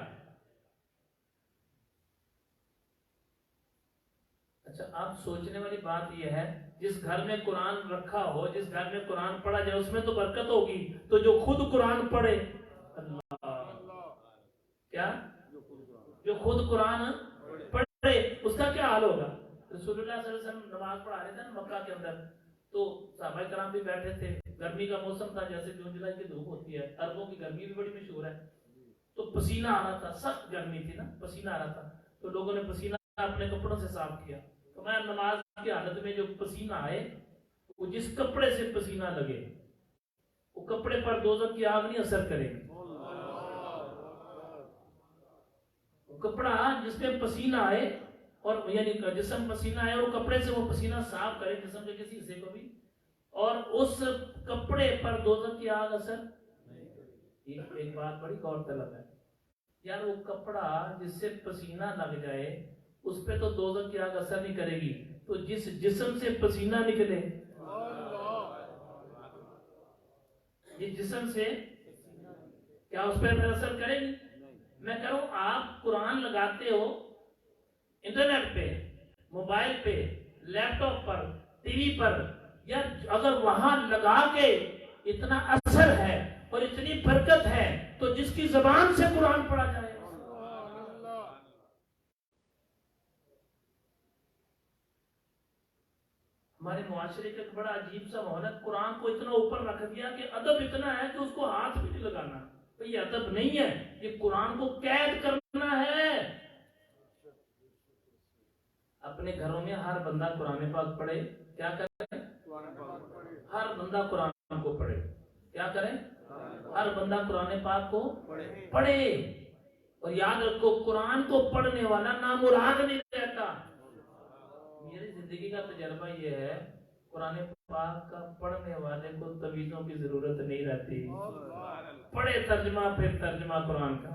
اچھا، آپ سوچنے والی بات یہ ہے، جس گھر میں قرآن رکھا ہو، جس گھر میں قرآن پڑھا جائے اس میں تو برکت ہوگی. تو جو خود قرآن پڑھے، کیا جو خود قرآن پڑھے اس کا کیا حال ہوگا؟ رسول اللہ صلی اللہ علیہ وسلم نماز پڑھا رہے تھے مکہ کے اندر، تو صحابہ کرام بھی بیٹھے تھے. گرمی کا موسم تھا، جیسے جون جولائی کی دھوپ ہوتی ہے، عربوں کی گرمی بھی بڑی مشہور ہے. تو پسینہ آ رہا تھا، سخت گرمی تھی نا، پسینہ آ رہا تھا. تو لوگوں نے پسینہ اپنے کپڑوں سے صاف کیا. تو میں نماز کی حالت میں جو پسینہ آئے، وہ جس کپڑے سے پسینہ لگے وہ کپڑے پر دوزخ کی آگ نہیں اثر کرے گی. کپڑا جس میں پسینہ آئے، اور یعنی جسم پسینہ آئے اور کپڑے سے وہ پسینہ صاف کرے جسم کے کسی حصے کو بھی، اور اس کپڑے پر دوزخ کی آگ اثر نہیں کرے. ایک بات بڑی غور طلب ہے یار، وہ کپڑا جس سے پسینہ لگ جائے اس پہ تو دوزخ کی آگ اثر نہیں کرے گی، تو جس جسم سے پسینہ نکلے، یہ جسم سے کیا اس پہ اثر کرے گی؟ میں کہہ رہا ہوں آپ قرآن لگاتے ہو انٹرنیٹ پہ، موبائل پہ، لیپ ٹاپ پر، ٹی وی پر، یا اگر وہاں لگا کے اتنا اثر ہے اور اتنی برکت ہے تو جس کی زبان سے قرآن پڑھا جائے. ہمارے معاشرے کا ایک بڑا عجیب سا ماحول ہے، قرآن کو اتنا اوپر رکھ دیا کہ ادب اتنا ہے کہ اس کو ہاتھ بھی نہیں لگانا. تو یہ ادب نہیں ہے، یہ قرآن کو قید کرنا ہے. اپنے گھروں میں ہر بندہ قرآن پاک پڑھے. کیا کرے؟ ہر بندہ قرآن کو پڑھے. کیا کرے؟ ہر بندہ قرآن پاک کو پڑھے. اور یاد رکھو، قرآن کو پڑھنے والا نامراد نہیں رہتا. میری زندگی کا تجربہ یہ ہے، قرآن پاک کا پڑھنے والے کو تعویذوں کی ضرورت نہیں رہتی. پڑھے ترجمہ، پھر ترجمہ قرآن کا،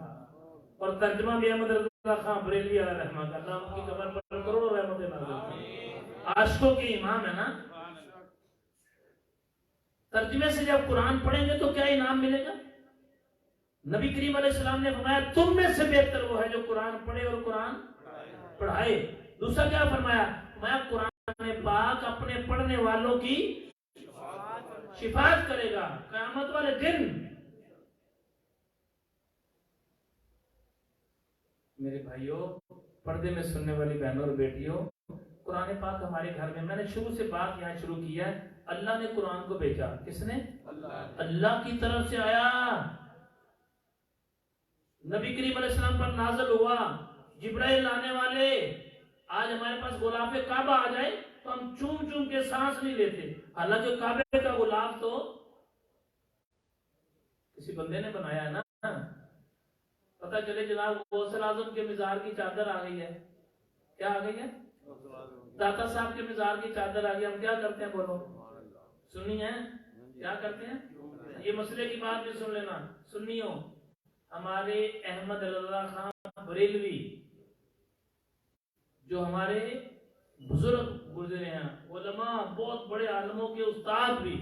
اور ترجمہ بھی احمد رضا خان بریلوی علیہ رحمہ کا، اللہ ان کی قبر پر کروڑوں رحمت نازل. عاشقوں کے امام ہے نا. ترجمے سے جب قرآن پڑھیں گے تو کیا انعام ملے گا؟ نبی کریم علیہ السلام نے فرمایا تم میں سے بہتر وہ ہے جو قرآن پڑھے اور قرآن پڑھائے. دوسرا کیا فرمایا؟ میں قرآن پاک اپنے پڑھنے والوں کی شفاعت کرے گا قیامت والے دن. میرے بھائیوں، پردے میں سننے والی بہنوں اور بیٹیوں، قرآن پاک ہمارے گھر میں نے شروع سے بات یہاں شروع کی ہے. اللہ نے قرآن کو بھیجا. کس نے؟ اللہ کی طرف سے آیا. نبی کریم علیہ السلام پر نازل ہوا. جبرائیل آنے والے. آج ہمارے پاس غلاف کعبہ آ جائے تو ہم چوم چوم کے سانس نہیں لیتے، حالانکہ کعبے کا غلاف تو کسی بندے نے بنایا ہے نا. پتہ چلے جناب غوث اعظم کے مزار کی چادر آ گئی ہے. کیا آ گئی ہے؟ داتا صاحب کے مزار کی چادر آ گئی. ہم کیا کرتے ہیں؟ بولو. سنی ہے؟ کیا کرتے ہیں؟ یہ مسئلے کی بات بھی سن لینا سنیوں. ہمارے احمد اللہ خان بریلوی جو ہمارے بزرگ گزرے ہیں، علماء، بہت بڑے عالموں کے استاد بھی،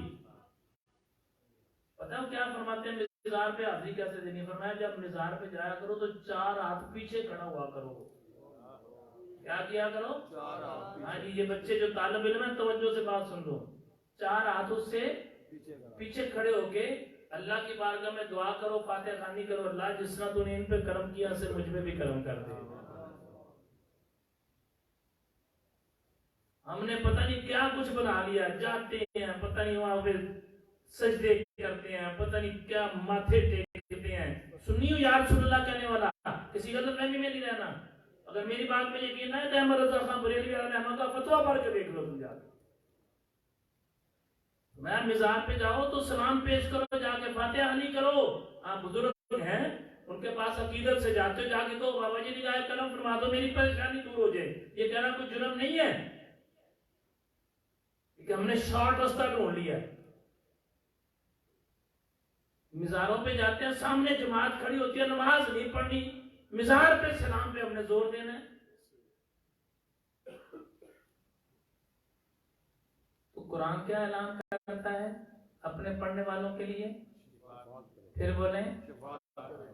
پتہ ہے کیا فرماتے ہیں مزار پہ حاضری کیسے دینی؟ فرمایا جب مزار پہ جایا کرو تو 4 ہاتھ پیچھے کھڑا ہوا کرو. کیا کیا کرو؟ 4 ہاتھ. ہاں جی، یہ بچے جو طالب علم ہیں توجہ سے بات سن لو. 4 ہاتھوں سے پیچھے کھڑے ہو کے اللہ کی بارگاہ میں دعا کرو، فاتحہ خوانی کرو. اللہ جس طرح تو نے ان پہ کرم کیا سے مجھ پہ بھی کرم کر دے. ہم نے پتہ نہیں کیا کچھ بنا لیا. جاتے ہیں پتہ نہیں وہاں پہ سجدے کرتے ہیں، پتہ نہیں کیا ماتھے ٹیکتے ہیں. سنیو یا رسول اللہ کہنے والا کسی غلط فہمی میں نہیں رہنا. اگر میری بات میں یقین نہ ہے تو احمد رضا خان بریلوی علیہ رحمہ کا فتویٰ پڑھ کے دیکھ لو. تم جا کے میں مزار پہ جاؤ تو سلام پیش کرو، جا کے فاتحہ نہیں کرو. آپ بزرگ ہیں ان کے پاس عقیدت سے جاتے ہو، جا کے تو بابا جی نگاہ کرم فرما دو، میری پریشانی دور ہو جائے. یہ کہنا کوئی جرم نہیں ہے کہ ہم نے شارٹ راستہ ڈھونڈ لیا. مزاروں پہ جاتے ہیں، سامنے جماعت کھڑی ہوتی ہے، نماز نہیں پڑھنی، مزار پہ سلام پہ ہم نے زور دینا ہے. تو قرآن کیا اعلان کرتا ہے اپنے پڑھنے والوں کے لیے؟ پھر بولیں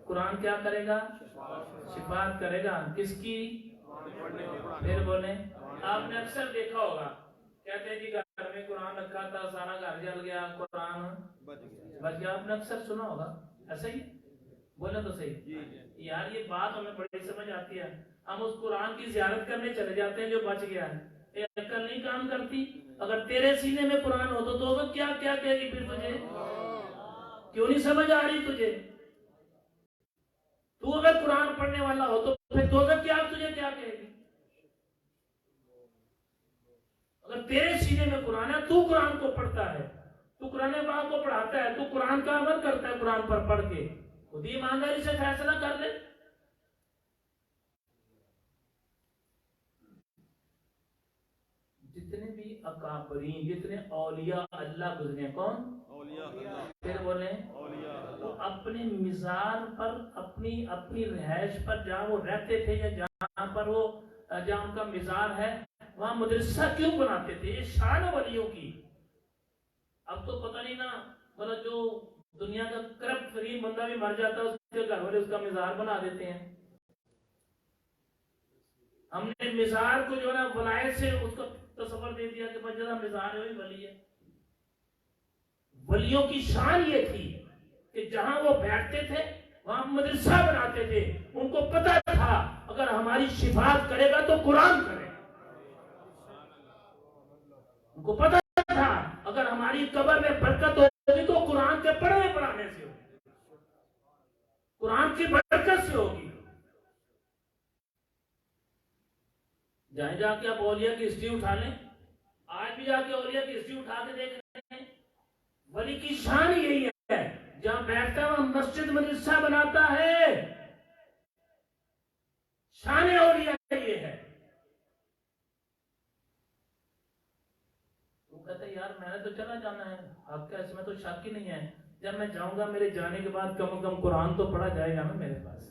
قرآن کیا کرے گا؟ شفاعت کرے گا. کس کی؟ پھر بولیں. آپ نے اکثر دیکھا ہوگا کہتے ہیں جی گھر میں قرآن رکھا تھا، سارا گھر جل گیا، قرآن بچ گیا. آپ نے اکثر سنا ہوگا. ایسا ہی بولے تو صحیح. یار یہ بات ہمیں بڑی سمجھ آتی ہے. ہم اس قرآن کی زیارت کرنے چلے جاتے ہیں جو بچ گیا ہے. یہ عقل نہیں کام کرتی. اگر تیرے سینے میں قرآن ہو تو وہ کیا کیا کہے گی پھر تجھے؟ کیوں نہیں سمجھ آ رہی تجھے؟ تو اگر قرآن پڑھنے والا ہو تو پھر دوزخ کیا تجھے کیا کہے گی؟ اگر تیرے سینے میں قرآن ہے، تو قرآن کو پڑھتا ہے، تو قرآن پاک کو پڑھاتا ہے، تو قرآن کا عمل کرتا ہے قرآن پر پڑھ کے، خود ہی ایمانداری سے فیصلہ کر لے. جتنے بھی اکابرین، جتنے اولیاء اللہ گزرے، کون؟ اولیاء اللہ. پھر بولیں وہ اپنے مزار پر، اپنی رہائش پر جہاں وہ رہتے تھے یا جہاں پر وہ جہاں ان کا مزار ہے وہاں مدرسہ کیوں بناتے تھے؟ یہ شان ولیوں کی. اب تو پتہ نہیں نا، مطلب جو دنیا کا کرپٹ ترین بندہ بھی مر جاتا ہے اس کے گھر والے اس کا مزار بنا دیتے ہیں. ہم نے مزار کو جو ہے نا ولایت سے اس کو تصور دے دیا کہ بس جہاں مزار ہے وہی ولی ہے. ولیوں کی شان یہ تھی کہ جہاں وہ بیٹھتے تھے وہاں مدرسہ بناتے تھے. ان کو پتہ تھا اگر ہماری شفاعت کرے گا تو قرآن کرے. ان کو پتہ تھا اگر ہماری قبر میں برکت ہوگی تو قرآن کے پڑھنے پڑھانے سے ہوگی، قرآن کی برکت سے ہوگی. جائیں جا کے آپ اولیاء کی ہسٹری اٹھا لیں، آج بھی جا کے اولیاء کی ہسٹری اٹھا کے دیکھ رہے ہیں. ولی کی شان یہی ہے، جہاں بیٹھتا ہے وہاں مسجد مدرسہ بناتا ہے. شان اولیاء یہ ہے. وہ کہتا ہے یار میں نے تو چلا جانا ہے، آپ کا اس میں تو شک ہی نہیں ہے. جب میں جاؤں گا میرے جانے کے بعد کم از کم قرآن تو پڑھا جائے گا نا میرے پاس.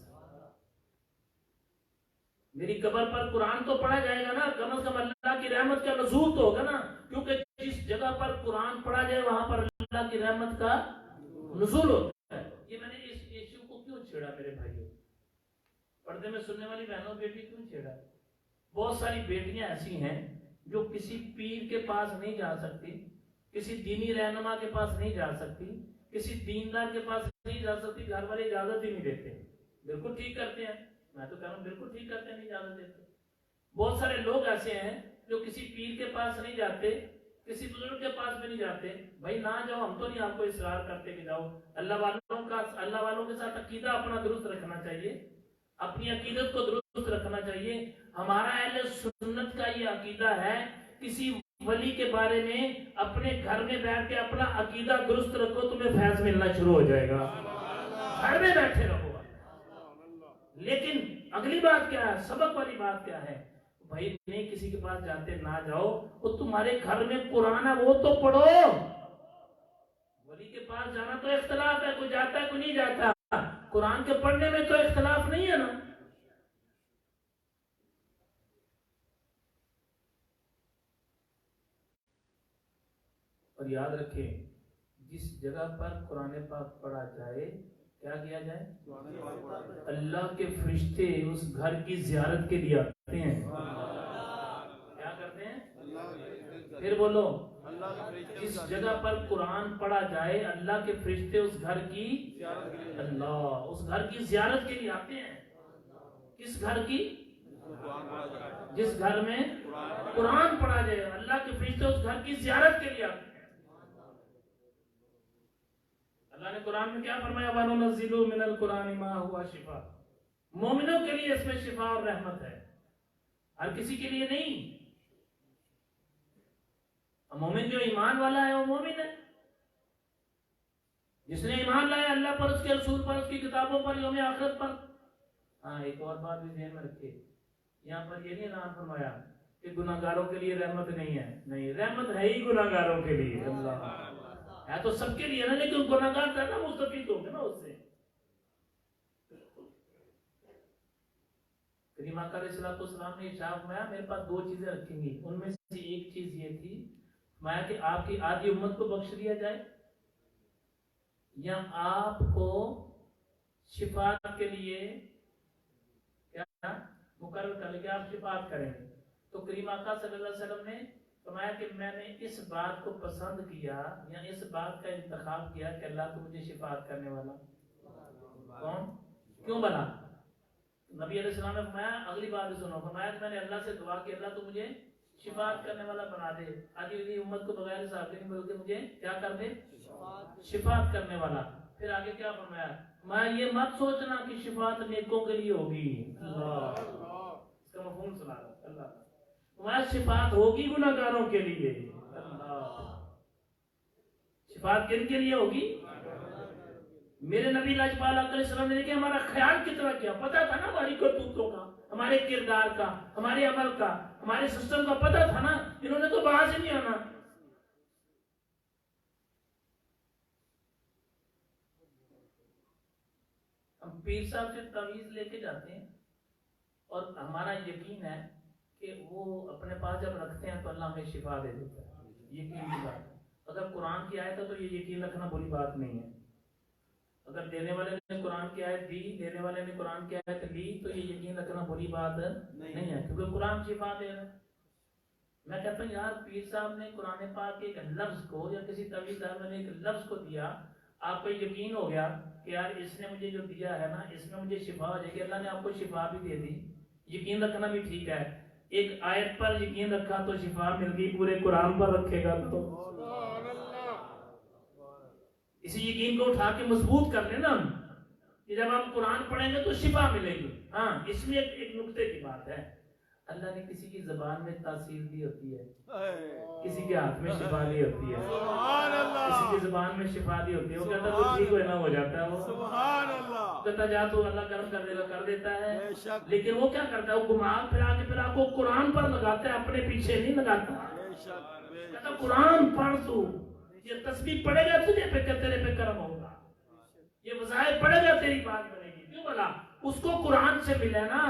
میری قبر پر قرآن تو پڑھا جائے گا نا، کم از کم اللہ کی رحمت کا نزول تو ہوگا نا. کیونکہ جس جگہ پر قرآن پڑھا جائے وہاں پر اللہ کی رحمت کا نزول ہوتا ہے. یہ میں نے اس ایشو کو کیوں چھیڑا میرے بھائیوں؟ پردے میں سننے والی بہنوں بیٹی کیوں چھیڑا؟ بہت ساری بیٹیاں ایسی ہیں جو کسی پیر کے پاس نہیں جا سکتی، کسی دینی رہنما کے پاس نہیں جا سکتی، کسی دیندار کے پاس نہیں جا سکتی. گھر والے اجازت ہی نہیں دیتے. بالکل ٹھیک کرتے ہیں، میں تو کہہ رہا ہوں بالکل ٹھیک کرتے ہیں، نہیں اجازت دیتے. بہت سارے لوگ ایسے ہیں جو کسی پیر کے پاس نہیں جاتے، کسی بزرگ کے پاس بھی نہیں جاتے، بھائی نہ جاؤ، ہم تو نہیں آپ کو اصرار کرتے کہ جاؤ. اللہ والوں کے ساتھ عقیدہ اپنا درست رکھنا چاہیے، اپنی عقیدت کو درست رکھنا چاہیے. ہمارا اہل سنت کا یہ عقیدہ ہے، کسی ولی کے بارے میں اپنے گھر میں بیٹھ کے اپنا عقیدہ درست رکھو، تمہیں فیض ملنا شروع ہو جائے گا. گھر میں بیٹھے رہو. لیکن اگلی بات کیا ہے، سبق والی بات کیا ہے، بھائی نہیں کسی کے پاس جاتے نہ جاؤ، وہ تمہارے گھر میں قرآن ہے وہ تو پڑھو. ولی کے پاس جانا تو اختلاف ہے، کوئی جاتا ہے کوئی نہیں جاتا، قرآن کے پڑھنے میں تو اختلاف نہیں ہے نا. اور یاد رکھیں، جس جگہ پر قرآن پاک پڑھا جائے کیا کیا جائے، اللہ کے فرشتے اس گھر کی زیارت کے لیے آتے ہیں. کیا کرتے ہیں؟ پھر بولو، جس جگہ پر قرآن پڑھا جائے اللہ کے فرشتے اس گھر کی زیارت کے لیے آتے ہیں. کس گھر کی؟ جس گھر میں قرآن پڑھا جائے اللہ کے فرشتے اس گھر کی زیارت کے لیے آتے ہیں. اللہ نے قرآن میں کیا فرمایا، وَنُنَزِّلُ مِنَ الْقُرْآنِ مَا هُوَ شِفَاءٌ. مومنوں کے لیے اس میں شفا اور رحمت ہے، ہر کسی کے لیے نہیں. مومن جو ایمان والا ہے وہ مومن ہے، جس نے ایمان لایا اللہ پر، اس کے رسول پر، اس کی کتابوں پر، یوم آخرت پر. ہاں ایک اور بات بھی ذہن میں رکھے، یہاں پر یہ نہیں اعلان فرمایا کہ گناہگاروں کے لیے رحمت نہیں ہے. نہیں، رحمت ہے ہی گناہگاروں کے لیے. اللہ ہے تو سب کے لیے نا، لیکن گناہگار کرنا مستفید ہو گے نا اس سے. کریم آقا علیہ السلام نے ارشاد فرمایا میرے پاس دو چیزیں رکھیں گی، ان میں سے ایک چیز یہ تھی فرمایا کہ آپ کی آدھی امت کو بخش دیا جائے، یا آپ کو شفاعت کے لیے کیا مقرر کر لے کہ آپ شفاعت کریں گے. تو کریم آقا صلی اللہ علیہ وسلم نے فرمایا کہ میں نے اس بات کو پسند کیا یا اس بات کا انتخاب کیا کہ اللہ تو مجھے شفاعت کرنے والا کون، کیوں بنا. نبی علیہ السلام نے فرمایا، اگلی بات سنو، فرمایا کہ میں نے اللہ سے دعا کی اللہ تو مجھے شفاعت کرنے والا بنا دے، آدھی امت کو بغیر حساب کے نہیں بلکہ مجھے کیا کر دے، شفاعت کرنے والا. پھر آگے کیا فرمایا، میں یہ مت سوچنا کہ شفاعت نیکوں کے لیے ہوگی. اللہ اس کا مفہوم سنا رہا اللہ، تمہاری شفاعت ہوگی گناہگاروں کے لیے. اللہ شفاعت کن کے لیے ہوگی؟ میرے نبی لاجپال علیہ السلام نے دیکھا ہمارا خیال کتنا کیا، پتا تھا نا ہماری کرتوتوں کا، ہمارے کردار کا، ہمارے عمل کا، ہمارے سسٹم کا پتا تھا نا. انہوں نے تو باہر سے نہیں آنا. ہم پیر صاحب سے تعویذ لے کے جاتے ہیں اور ہمارا یقین ہے کہ وہ اپنے پاس جب رکھتے ہیں تو اللہ ہمیں شفا دے دیتا ہے. یقین کی بات ہے. اگر قرآن کی آیت ہے تو یہ یقین رکھنا بری بات نہیں ہے. اگر دینے والے نے قرآن کی آیت دی، دینے والے نے قرآن کی آیت لی تو یہ یقین رکھنا بری بات نہیں ہے، کیونکہ قرآن شفا دے رہا ہے. میں کہتا ہوں یار پیر صاحب نے قرآن پاک کے ایک لفظ کو یا کسی تعویذ صاحب نے ایک لفظ کو دیا، آپ کو یقین ہو گیا کہ یار اس نے مجھے جو دیا ہے نا اس میں مجھے شفا ہو جائے گی، اللہ نے آپ کو شفا بھی دے دی. یقین رکھنا بھی ٹھیک ہے. ایک آیت پر یقین رکھا تو شفا مل گئی، پورے قرآن پر رکھے گا تو اسی یقین کو اٹھا کے مضبوط کر لینا ہم کہ جب ہم قرآن پڑھیں گے تو شفا ملے گی. ہاں اس میں ایک نقطے کی بات ہے، اللہ نے کسی کی زبان میں تاثیر دی ہوتی ہے، کسی کے ہاتھ میں شفا دی ہوتی ہے، کسی کی زبان میں شفا دی ہوتی ہے. وہ کہتا ہے تو ٹھیک ہونا ہو جاتا ہے، وہ کہتا جا تو اللہ کرم کر دے گا، کر دیتا ہے. لیکن وہ کیا کرتا ہے، وہ گھما پھر آپ کو قرآن پر لگاتا ہے، اپنے پیچھے نہیں لگاتا. کہتا قرآن پڑھ تو یہ تسبیح پڑھے گا تجھے پہ تیرے پہ کرم ہوگا، یہ وظائف پڑھے گا تیری بات بنے گی. کیوں بولا؟ اس کو قرآن سے ملے نا.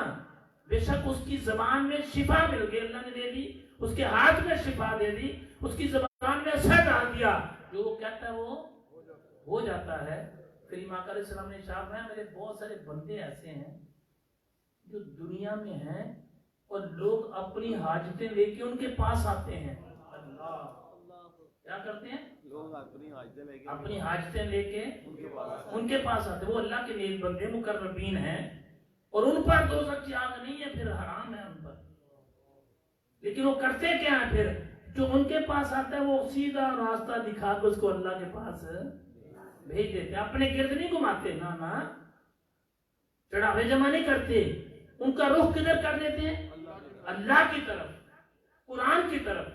بے شک اس کی زبان میں شفا مل گئی، اللہ نے دے دی، اس کے ہاتھ میں شفا دے دی، اس کی زبان میں اثر ڈال دیا، جو وہ کہتا ہے وہ ہو جاتا ہے. کریم آقا علیہ السلام نے ارشاد فرمایا میرے بہت سارے بندے ایسے ہیں جو دنیا میں ہیں اور لوگ اپنی حاجتیں لے کے ان کے پاس آتے ہیں. اللہ کیا کرتے ہیں؟ لوگ اپنی حاجتیں لے کے ان کے پاس آتے ہیں. وہ اللہ کے نیک بندے مقربین ہیں اور ان پر دوزخ کی آگ نہیں ہے، پھر حرام ہے ان پر. لیکن وہ کرتے کیا ہیں؟ پھر جو ان کے پاس آتا ہے وہ سیدھا راستہ دکھا کے اس کو اللہ کے پاس بھیج دیتے ہیں. اپنے گرد نہیں گھماتے، نا چڑھاوے جمع نہیں کرتے. ان کا رخ کدھر کر دیتے ہیں؟ اللہ کی طرف، قرآن کی طرف،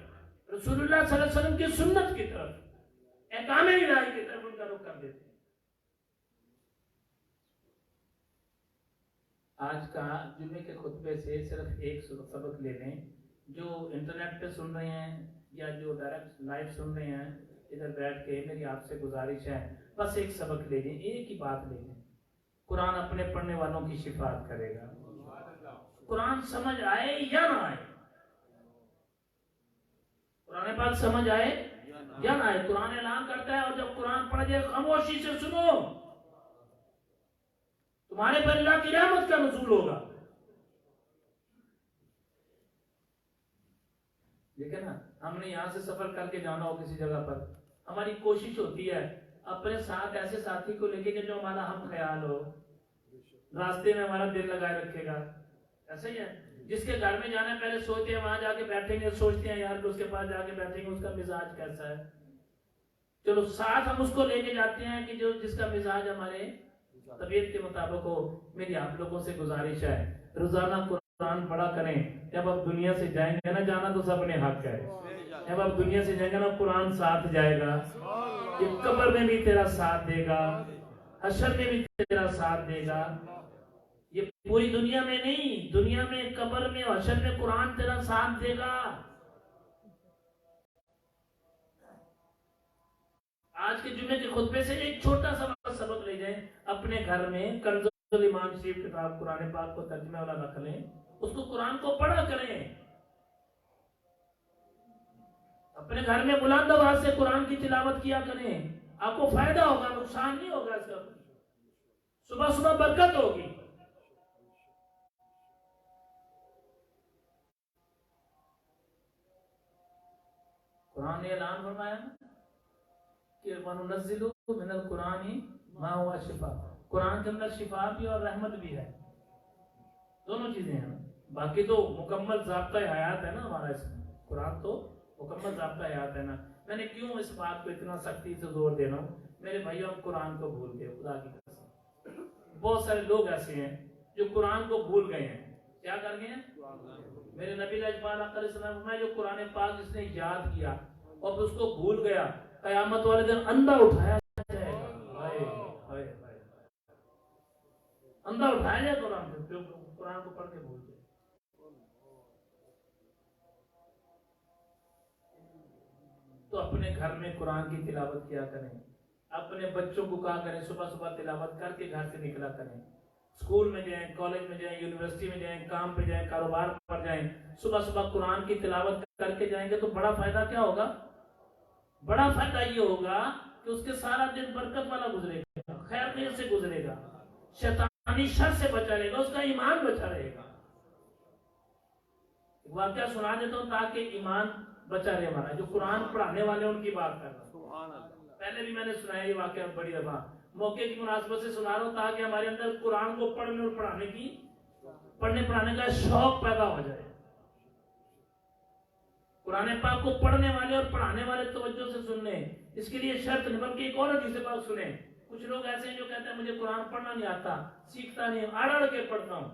رسول اللہ صلی اللہ علیہ وسلم کی سنت کی طرف، احکام الہی کی طرف ان کا رخ کر دیتے ہیں. آج کا جمعے کے خطبے سے صرف ایک سبق لے لیں. جو انٹرنیٹ پہ سن رہے ہیں یا جو ڈائریکٹ لائیو سن رہے ہیں ادھر بیٹھ کے، میری آپ سے گزارش ہے بس ایک سبق لے لیں، ایک ہی بات لے لیں. قرآن اپنے پڑھنے والوں کی شفاعت کرے گا. قرآن سمجھ آئے یا نہ آئے، قرآن پاک سمجھ آئے یا نہ آئے، قرآن اعلان کرتا ہے اور جب قرآن پڑھ جائے خاموشی سے سنو، تمہارے پر اللہ کی رحمت کا نزول ہوگا. دیکھیں نا، ہم نے یہاں سے سفر کر کے جانا ہو کسی جگہ پر، ہماری کوشش ہوتی ہے اپنے ساتھ ایسے ساتھی کو لے کے کہ جو ہمارا ہم خیال ہو، راستے میں ہمارا دل لگائے رکھے گا. ایسا ہی ہے، جس کے گھر میں جانا ہے پہلے سوچتے ہیں وہاں جا کے بیٹھیں گے، سوچتے ہیں یار کہ اس کے پاس جا کے بیٹھیں گے اس کا مزاج کیسا ہے. چلو ساتھ ہم اس کو لے کے جاتے ہیں کہ جو جس کا مزاج ہمارے طبیعت کے مطابق ہو. میری آپ لوگوں سے گزارش ہے روزانہ قرآن پڑھا کریں. جب آپ دنیا سے جائیں گے نا، جانا تو سب نے حق ہے، جب آپ دنیا سے جائیں گے نا قرآن ساتھ جائے گا. یہ قبر میں بھی تیرا ساتھ دے گا، حشر میں بھی تیرا ساتھ دے گا. یہ پوری دنیا میں نہیں، دنیا میں، قبر میں، حشر میں قرآن تیرا ساتھ دے گا. آج کے جمعے کے خطبے سے ایک چھوٹا سا سبق لے جائیں. اپنے گھر میں کنز الایمان شریف کتاب قرآن پاک کو ترجمہ والا رکھ لیں، اس کو قرآن کو پڑھا کریں. اپنے گھر میں بلند آواز سے قرآن کی تلاوت کیا کریں. آپ کو فائدہ ہوگا، نقصان نہیں ہوگا اس کا. صبح صبح برکت ہوگی. قرآن نے اعلان فرمایا کہ وَنُنَزِّلُ مِنَ الْقُرْآنِ مَا هُوَ شِفَاءٌ. قرآن کے اندر شفا بھی اور رحمت بھی ہے، دونوں چیزیں ہیں. باقی تو مکمل ضابطہ حیات ہے نا ہمارا، اس میں قرآن تو مکمل ضابطہ حیات ہے نا. میں نے کیوں اس بات کو اتنا سختی سے زور دے رہا ہوں؟ میرے بھائیوں، ہم قرآن کو بھول گئے. خدا کی قسم بہت سارے لوگ ایسے ہیں جو قرآن کو بھول گئے ہیں. کیا کر گئے ہیں؟ میرے نبی اجمال علیہ السلام فرمایا جو قرآن پاک جس نے یاد کیا اور اس کو بھول گیا، قیامت والے دن اندھا اٹھایا جائے گا. اندھا اٹھایا جائے قرآن کو پڑھ کے بھول گئے. تو اپنے گھر میں قرآن کی تلاوت کیا کریں. اپنے بچوں کو کہا کریں صبح صبح تلاوت کر کے گھر سے نکلا کریں. اسکول میں جائیں، کالج میں جائیں، یونیورسٹی میں جائیں، کام پہ جائیں، کاروبار پر جائیں، صبح صبح قرآن کی تلاوت کر کے جائیں گے تو بڑا فائدہ کیا ہوگا؟ بڑا فائدہ یہ ہوگا کہ اس کے سارا دن برکت والا گزرے گا، خیر خیر سے گزرے گا، شیطانی شر سے بچا رہے گا، اس کا ایمان بچا رہے گا. واقعہ سنا دیتا ہوں تاکہ ایمان بچا رہے ہمارا. جو قرآن پڑھانے والے ان کی بات کر رہا ہوں، پہلے بھی میں نے سنایا یہ واقعہ بڑی دفعہ، موقع کی مناسبت سے سنا رہا ہوں تاکہ ہمارے اندر قرآن کو پڑھنے اور پڑھانے کا شوق پیدا ہو جائے. قرآن پاک کو پڑھنے والے اور پڑھانے والے توجہ سے سن لیں. اس کے لیے شرط نہیں بلکہ ایک اور حدیث پاک سنیں. کچھ لوگ ایسے ہیں جو کہتے ہیں مجھے قرآن پڑھنا نہیں آتا، سیکھتا نہیں، اڑ کے پڑھتا ہوں.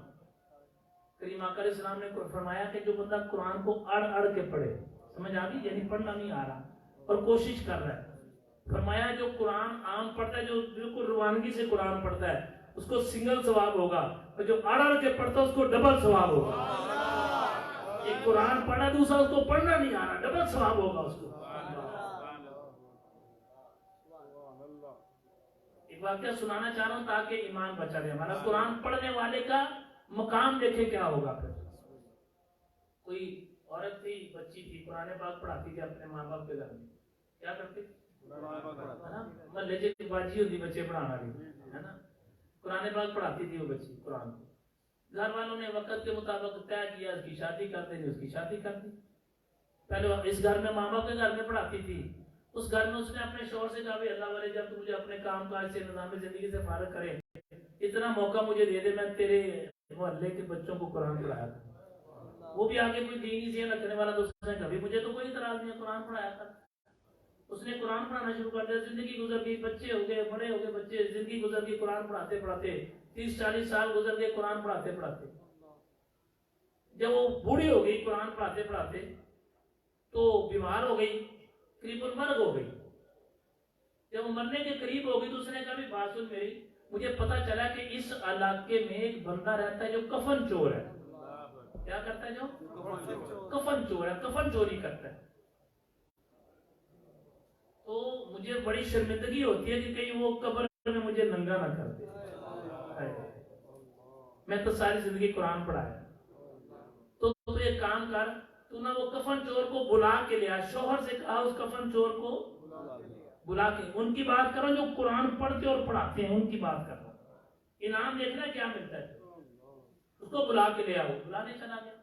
کریم آقا علیہ السلام نے فرمایا کہ جو بندہ قرآن کو اڑ کے پڑھے، سمجھ آ گئی، یعنی پڑھنا نہیں آ رہا اور کوشش کر رہا ہے. فرمایا جو قرآن عام پڑھتا ہے، جو بالکل روانگی سے قرآن پڑھتا ہے، اس کو سنگل ثواب ہوگا، اور جو اڑ کے پڑھتا ہے اس کو ڈبل ثواب ہوگا. ایک قرآن پڑھا، دوسرا اس کو پڑھنا نہیں آ رہا، ڈبل ثواب ہوگا اس کو. ایک واقعہ سنانا چاہ رہا ہوں تاکہ ایمان بچا رہے ہمارا. قرآن پڑھنے والے کا مقام دیکھیں کیا ہوگا. پھر کوئی عورت تھی، بچی تھی، قرآن پاک پڑھاتی تھی اپنے ماں باپ کے گھر میں. کیا کرتی تھی؟ محلے کی باجی ہوتی بچے پڑھانا بھی ہے نا. قرآن پاک پڑھاتی تھی وہ بچی قرآن کو. گھر والوں نے وقت کے مطابق طے کیا اس کی شادی کر دیں، اس کی شادی کر دی. پہلے اس گھر میں ماں باپ کے گھر میں پڑھاتی تھی. اس گھر میں اس نے اپنے شوہر سے کہا اللہ والے جب تو مجھے اپنے کام کاج سے، نظام زندگی سے فارغ کرے، اتنا موقع مجھے دے دے، میں تیرے محلے کے بچوں کو قرآن پڑھایا تھا. وہ بھی آگے کوئی دینی ذہن رکھنے والا دوست نے کبھی مجھے تو کوئی اعتراض نہیں ہے، قرآن پڑھایا تھا. اس نے قرآن پڑھانا شروع کر دیا، زندگی گزر گئی، بچے ہو گئے، بڑے ہو گئے بچے، زندگی گزر گئی قرآن پڑھاتے پڑھاتے، 30-40 سال گزر گئے قرآن پڑھاتے پڑھاتے. جب وہ بوڑھی ہو گئی قرآن پڑھاتے پڑھاتے تو بیمار ہو گئی، قریب المرگ ہو گئی. جب وہ مرنے کے قریب ہو گئی تو اس نے کہا بھی بات سن میری، مجھے پتا چلا کہ اس علاقے میں ایک بندہ رہتا ہے جو کفن چور ہے. کیا کرتا ہے؟ جو کفن چور ہے، کفن چوری کرتا ہے. تو مجھے بڑی شرمندگی ہوتی ہے کہ کہیں وہ قبر میں مجھے ننگا نہ کر دے. میں تو ساری زندگی قرآن پڑھایا. تو ایک کام کر، تو نہ وہ کفن چور کو بلا کے لیا، شوہر سے کہا اس کفن چور کو بلا کے ان کی بات کرو جو قرآن پڑھتے اور پڑھاتے ہیں، ان کی بات کرو، انعام دیکھنا کیا ملتا ہے. اس کو بلا کے لے آؤ. بلانے چلا گیا.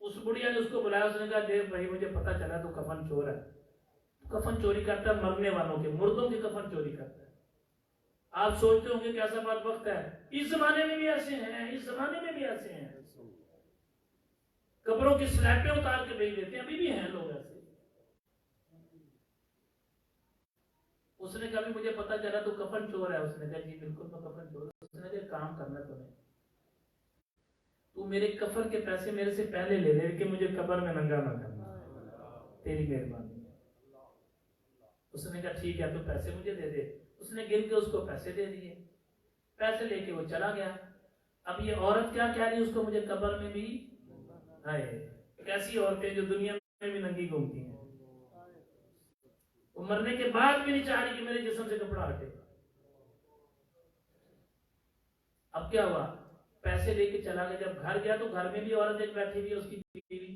اس بڑھیا نے اس کو بلایا، اس نے کہا دیکھ بھائی مجھے پتا چلا تو کفن چور ہے، کفن چوری کرتا ہے مرنے والوں کے، مردوں کے کفن چوری کرتا ہے. آپ سوچتے ہوں گے کیسا بات وقت ہے، اس زمانے میں بھی ایسے ہیں، اس زمانے میں بھی ایسے ہیں. قبروں کی سلیبیں اتار کے بھیج دیتے ہیں، ابھی بھی ہیں لوگ ایسے. اس نے کہا مجھے پتا چلا تو کفن چور ہے. اس نے کہا جی بالکل میں کفن چور ہوں. اس نے کہا کام کرنا تمہیں، تو میرے کفن کے پیسے میرے سے پہلے لے لے کہ مجھے قبر میں ننگا نہ کرنا، تیری مہربانی. اس نے کہا ٹھیک ہے تو پیسے مجھے دے دے. اس نے گن کے اس کو پیسے دے دیے. پیسے لے کے وہ چلا گیا. اب یہ عورت کیا کہہ رہی اس کو، مجھے قبر میں بھی کیسی عورتیں جو دنیا میں بھی ننگی گھومتی ہیں، وہ مرنے کے بعد بھی نہیں چاہ رہی کہ میرے جسم سے کپڑا ہٹے. اب کیا ہوا، پیسے لے کے چلا گیا. جب گھر گیا تو گھر میں بھی عورت ایک بیٹھی ہوئی، اس کی بیوی.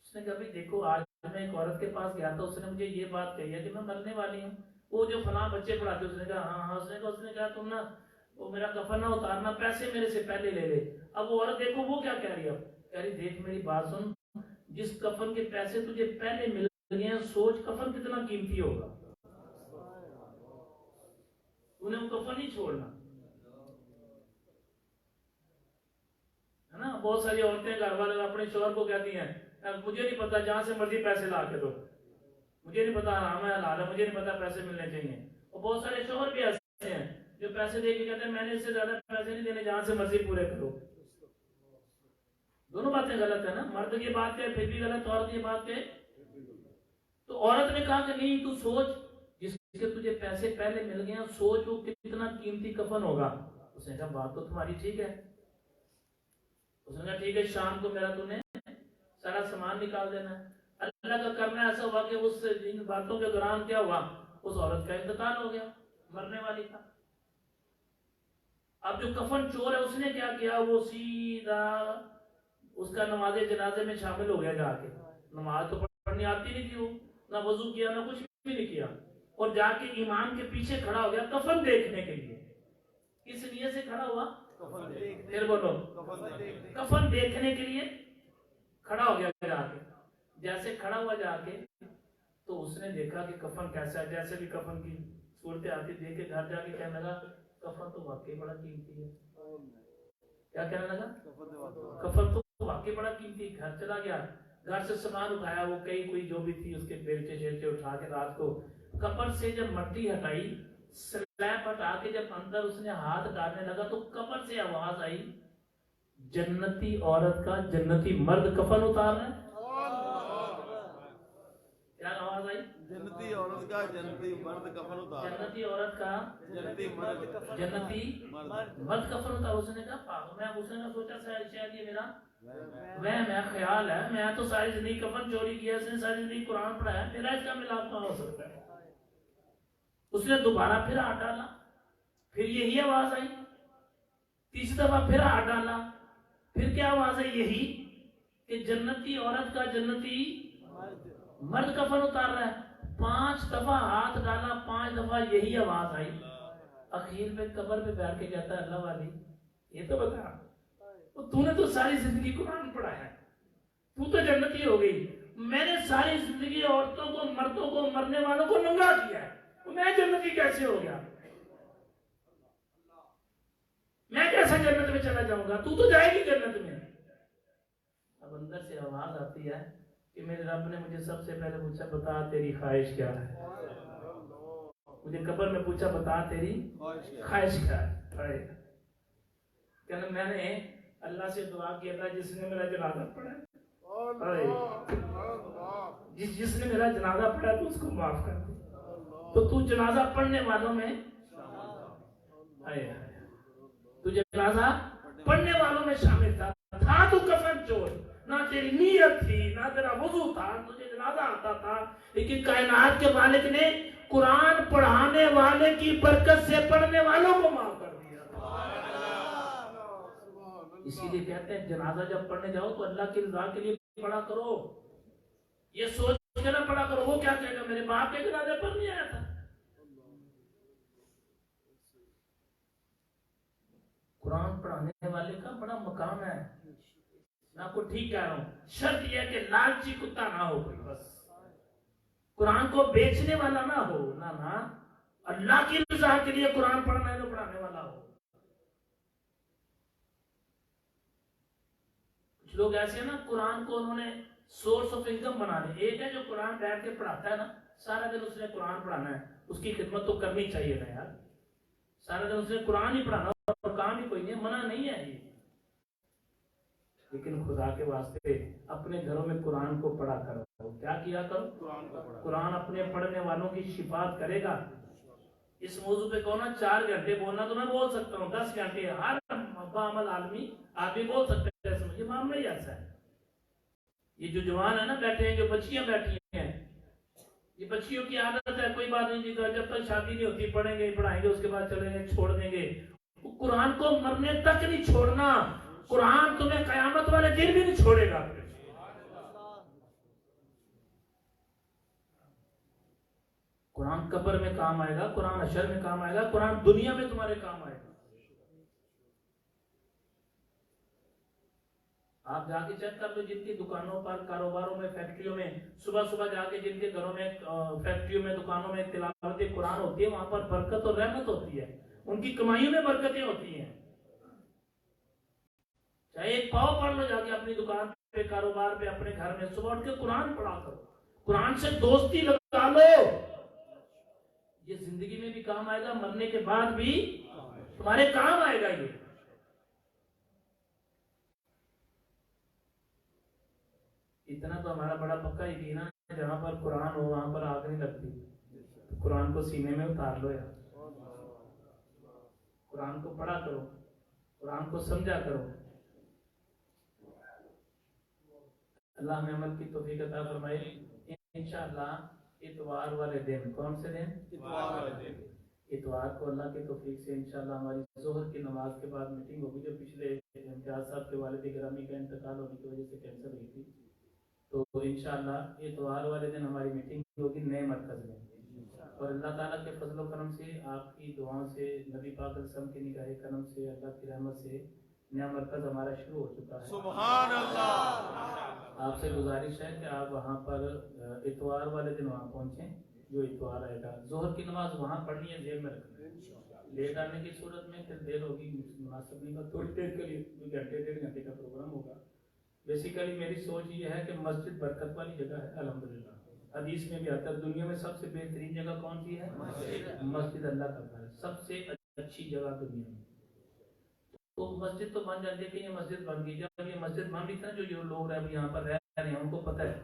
اس نے کہا بھائی دیکھو آج میں ایک عورت کے پاس گیا تھا، اس نے مجھے یہ بات کہی ہے کہ میں مرنے والی ہوں. وہ جو فلاں بچے پڑھاتے، اس نے کہا ہاں ہاں. اس نے کہا تم نا وہ میرا کفن نہ اتارنا، پیسے میرے سے پہلے لے لے. اب وہ عورت دیکھو وہ کیا کہہ رہی ہے، کہہ رہی دیکھ میری بات سن، جس کفن کے پیسے تجھے پہلے مل گئے ہیں، سوچ کفن کتنا قیمتی ہوگا، انہیں وہ کفن نہیں چھوڑنا ہے نا. بہت ساری عورتیں گھر والے اپنے شوہر کو کہتی ہیں مجھے نہیں پتا جہاں سے مرضی پیسے لا کے دو، مجھے نہیں پتا حرام ہے حلال ہے، مجھے نہیں پتا پیسے ملنے چاہیے. اور بہت سارے شوہر بھی ایسے ہیں جو پیسے دے کے کہتے ہیں میں نے اس سے زیادہ پیسے نہیں دینے، جہاں سے مرضی پورے کرو. دونوں باتیں غلط ہیں نا. مرد یہ بات ہے پھر بھی غلط، عورت یہ بات ہے. تو عورت نے کہا کہ نہیں تو سوچ جس کے تجھے پیسے پہلے مل گئے ہیں، سوچ وہ کتنا قیمتی کفن ہوگا. اس نے کہا بات تو تمہاری ٹھیک ہے. اس نے کہا ٹھیک ہے شام کو میرا تم نے سارا سامان نکال دینا ہے. اللہ کا کرنا ایسا ہوا کہ اس ان باتوں کے دوران کیا ہوا، اس عورت کا انتقال ہو گیا، مرنے والی کا. اب جو کفن چور ہے اس نے کیا کیا، وہ سیدھا اس کا نماز جنازے میں شامل ہو گیا. جا کے نماز تو پڑھنی آتی نہیں تھی، وہ نہ وضو کیا نہ کچھ بھی نہیں کیا، اور جا کے امام کے پیچھے کھڑا ہو گیا کفن دیکھنے کے لیے. کس نیت سے کھڑا ہوا، پھر بولو کفن دیکھنے کے لیے کھڑا ہو گیا. جا کے جیسے کھڑا ہوا جا کے تو اس نے دیکھا کہ کفن کیسا ہے، جیسے بھی کفن کی صورت آتی دیکھ کے گھر جا کے کہنے لگا کفن تو واقعی بڑا قیمتی ہے. کیا کہنے لگا، کفن تو واقعی بڑا قیمتی. گھر چلا گیا، گھر سے سامان اٹھایا، وہ کئی کوئی جو بھی تھی اس کے بیلچے شیلچے اٹھا کے رات کو قبر سے جب مٹی ہٹائی، سلیب ہٹا کے جب اندر اس نے ہاتھ ڈالنے لگا تو قبر سے آواز آئی جنتی عورت کا جنتی مرد کفن اتار رہا ہے. کیا آواز آئی، جنتی عورت کا جنتی مرد کفن اتار، جنتی عورت کا جنتی مرد جنتی مرد کفن اتار. اس نے کہا پاگل. میں اس نے سوچا شاید یہ میرا میں خیال ہے، میں تو ساری زندگی کفن چوری کیا، اس نے ساری زندگی قرآن پڑھایا، میرا اس کا ملاپ کہاں ہو سکتا ہے. اس نے دوبارہ پھر ہاتھ ڈالا، پھر یہی آواز آئی. تیسری دفعہ پھر ہاتھ ڈالا، پھر کیا آواز ہے، یہی کہ جنتی عورت کا جنتی مرد کفن اتار رہا ہے. 5 دفعہ ہاتھ ڈالا، 5 دفعہ یہی آواز آئی. اخیر میں قبر پہ بیٹھ کے کہتا ہے اللہ والی یہ تو بتا، تو نے تو ساری زندگی قرآن پڑھایا ہے، تو جنتی ہو گئی، میں نے ساری زندگی عورتوں کو مردوں کو مرنے والوں کو ننگا کیا ہے، تو میں جنتی کیسے ہو گیا، میں کیسا جنت میں چلا جاؤں گا، تو جائے گی جنت میں. اندر سے آواز آتی ہے کہ میرے رب نے مجھے سب سے پہلے پوچھا بتا تیری خواہش کیا ہے. مجھے قبر میں پوچھا بتا تیری خواہش کیا ہے. کہ میں نے اللہ سے دعا کیا تھا جس نے میرا جنازہ پڑھا جس نے میرا جنازہ پڑھا تو اس کو معاف کر دے. تو جنازہ پڑھنے والوں میں تو جنازہ پڑھنے والوں میں شامل تھا تو کفن چور. نہ تیری نیت تھی نہ تیرا وضو تھا, تجھے جنازہ آتا تھا, لیکن کائنات کے مالک نے قرآن پڑھانے والے کی برکت سے پڑھنے والوں کو معاف کر دیا. اسی لیے کہتے ہیں جنازہ جب پڑھنے جاؤ تو اللہ کی رضا کے لیے پڑھا کرو. یہ سوچ کے نہ پڑھا کرو وہ کیا کہے گا میرے باپ کے جنازے پر نہیں آیا تھا. قرآن پڑھانے والے کا بڑا مقام ہے. میں آپ کو ٹھیک کہہ رہا ہوں, شرط یہ ہے کہ لالچی کتا نہ ہو کوئی, بس قرآن کو بیچنے والا نہ ہو, نہ اللہ کی رضا کے لیے قرآن پڑھنا ہے تو پڑھانے والا ہو. کچھ لوگ ایسے ہیں نا قرآن کو انہوں نے سورس آف انکم بنا لیا. ایک ہے جو قرآن بیٹھ کے پڑھاتا ہے نا, سارا دن اس نے قرآن پڑھانا ہے, اس کی خدمت تو کرنی چاہیے نا یار. سارا دن اس نے قرآن ہی پڑھانا اور کام ہی کوئی نہیں, منع نہیں ہے یہ. لیکن خدا کے واسطے اپنے گھروں میں قرآن کو پڑھا کرو. کیا کیا کرو؟ قرآن اپنے پڑھنے والوں کی شفاعت کرے گا. اس موضوع پہ کہو نا 4 گھنٹے بولنا تو میں بول سکتا ہوں, 10 گھنٹے ہر عمل عالمی آپ بھی بول سکتے ہیں. یہ معاملہ ہی ایسا ہے. یہ جو جوان ہے نا بیٹھے ہیں, جو بچیاں بیٹھی ہیں, یہ بچیوں کی عادت ہے, کوئی بات نہیں جی جب تک شادی نہیں ہوتی پڑھیں گے پڑھائیں گے, اس کے بعد چلیں گے چھوڑ دیں گے. قرآن کو مرنے تک نہیں چھوڑنا. قرآن تمہیں قیامت والے دن بھی نہیں چھوڑے گا. قرآن قبر میں کام آئے گا, قرآن حشر میں کام آئے گا, قرآن دنیا میں تمہارے کام آئے گا. آپ جا کے چیک کر لو جن کی دکانوں پر, کاروباروں میں, فیکٹریوں میں, صبح صبح جا کے جن کے گھروں میں, فیکٹریوں میں, دکانوں میں تلاوت قرآن ہوتی ہے, وہاں پر برکت اور رحمت ہوتی ہے. ان کی کمائیوں میں برکتیں ہوتی ہیں. چاہے ایک پاؤ پڑھ لو جا کے اپنی دکان پہ, کاروبار پہ, اپنے گھر میں, صبح اٹھ کے قرآن پڑھا کرو. قرآن سے دوستی لگا لو. یہ زندگی میں بھی کام آئے گا, مرنے کے بعد بھی تمہارے کام آئے گا. یہ اتنا تو ہمارا بڑا پکا یقین ہے, جہاں پر قرآن ہو وہاں پر آگ نہیں لگتی. قرآن کو سینے میں اتار لو یار. قرآن کو پڑھا کرو, قرآن کو سمجھا کرو. اللہ ہمیں عمل کی توفیق عطا فرمائے. انشاءاللہ اتوار والے دن, کون سے دن؟ اتوار کو اللہ کی توفیق سے انشاءاللہ ہماری ظہر کی نماز کے بعد میٹنگ ہوگی, جو پچھلے امتیاز صاحب کے والد گرامی کا انتقال ہونے کی وجہ سے کینسل ہوئی تھی. تو انشاءاللہ اتوار والے دن ہماری میٹنگ ہوگی نئے مرکز میں. اور اللہ تعالیٰ کے فضل و کرم سے, آپ کی دعاؤں سے, نبی پاک علیہ السلام کی نگاہ کرم سے, اللہ کی رحمت سے نیا مرکز ہمارا شروع ہو چکا ہے. سبحان اللہ. آپ سے گزارش ہے کہ آپ وہاں پر اتوار والے دن وہاں پہنچیں. جو اتوار آئے گا ظہر کی نماز وہاں پڑھنی ہے, ذہن میں رکھنا. لیٹ آنے کی صورت میں پھر دیر ہوگی, مناسب نہیں. تھوڑی دیر کے لیے 1-1.5 گھنٹے کا پروگرام ہوگا. بیسیکلی میری سوچ یہ ہے کہ مسجد برکت والی جگہ ہے. الحمدللہ حدیث میں بھی آتا ہے دنیا میں سب سے بہترین جگہ کون سی ہے؟ مسجد. اللہ کا گھر سب سے اچھی جگہ دنیا میں. تو مسجد تو بن جاتی ہے کہ یہ مسجد بن گئی. جب یہ مسجد بن گئی تھا, جو لوگ یہاں پر رہ رہے ہیں ان کو پتہ ہے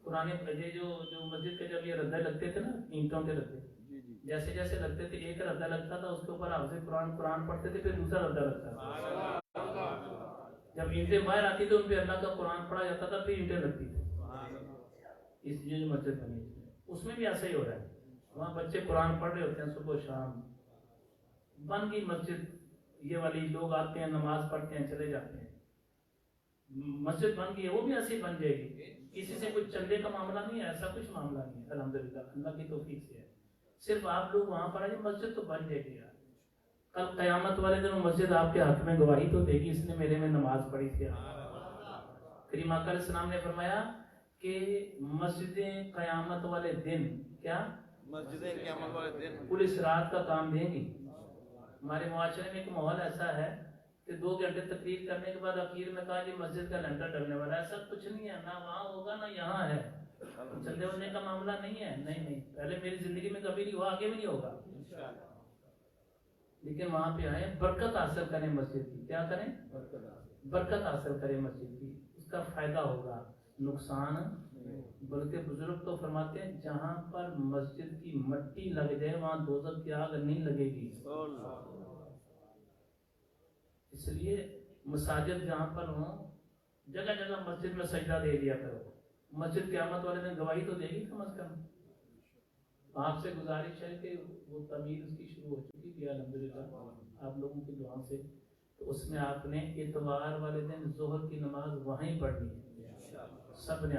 پرانے جو مسجد کے جب یہ ردے لگتے تھے نا, اینٹوں کے ردے, جیسے جیسے لگتے تھے, ایک ردہ لگتا تھا اس کے اوپر حافظ قرآن پڑھتے تھے, پھر دوسرا ردہ لگتا تھا. جب اینٹیں باہر آتی تھی ان پہ اللہ کا قرآن پڑھا جاتا تھا, پھر اینٹیں لگتی تھی. اس لیے جو مسجد بنی اس میں بھی ایسا ہی ہو رہا ہے. وہاں بچے قرآن پڑھ رہے ہوتے ہیں صبح و شام. بن گئی مسجد یہ والی, لوگ آتے ہیں نماز پڑھتے ہیں چلے جاتے ہیں. مسجد بن گئی ہے, وہ بھی ایسے بن جائے گی. کسی سے کچھ چندے کا معاملہ نہیں ہے, ایسا کچھ معاملہ نہیں ہے. الحمدللہ اللہ کی توفیق سے ہے. صرف آپ لوگ وہاں پر آئیے, مسجد تو بن جائے گی یار. کل قیامت والے دن مسجد آپ کے حق میں گواہی تو دے گی, اس نے میرے میں نماز پڑھی تھی. کریم آقا علیہ السلام نے فرمایا کہ مسجدیں قیامت والے دن, کیا مسجدیں قیامت والے دن پولیس رات کا کام دیں گی. ہمارے معاشرے میں ایک ماحول ایسا ہے کہ 2 گھنٹے تقریر کرنے کے بعد اخیر میں کہا کہ مسجد کا لنٹر ڈلنے والا ہے. ایسا کچھ نہیں ہے, نہ وہاں ہوگا نہ یہاں ہے. چلے ہونے کا معاملہ نہیں ہے, نہیں, پہلے میری زندگی میں کبھی نہیں ہوا, آگے بھی نہیں ہوگا. لیکن وہاں پہ آئے, برکت حاصل کریں مسجد کی. کیا کریں؟ برکت حاصل کریں مسجد کی, اس کا فائدہ ہوگا, نقصان. بلکہ بزرگ تو فرماتے ہیں جہاں پر مسجد کی مٹی لگ جائے وہاں دوزخ کی آگ نہیں لگے گی. اس لیے مساجد جہاں پر ہوں, جگہ جگہ مسجد میں سجدہ دے دیا کرو. مسجد قیامت والے دن گواہی تو دے گی کم از کم. آپ سے گزارش ہے کہ وہ تعمیر اس کی شروع ہو چکی تھی الحمدللہ آپ لوگوں کی دعا سے, تو اس میں آپ نے اتوار والے دن ظہر کی نماز وہیں پڑھنی ہے. سب نے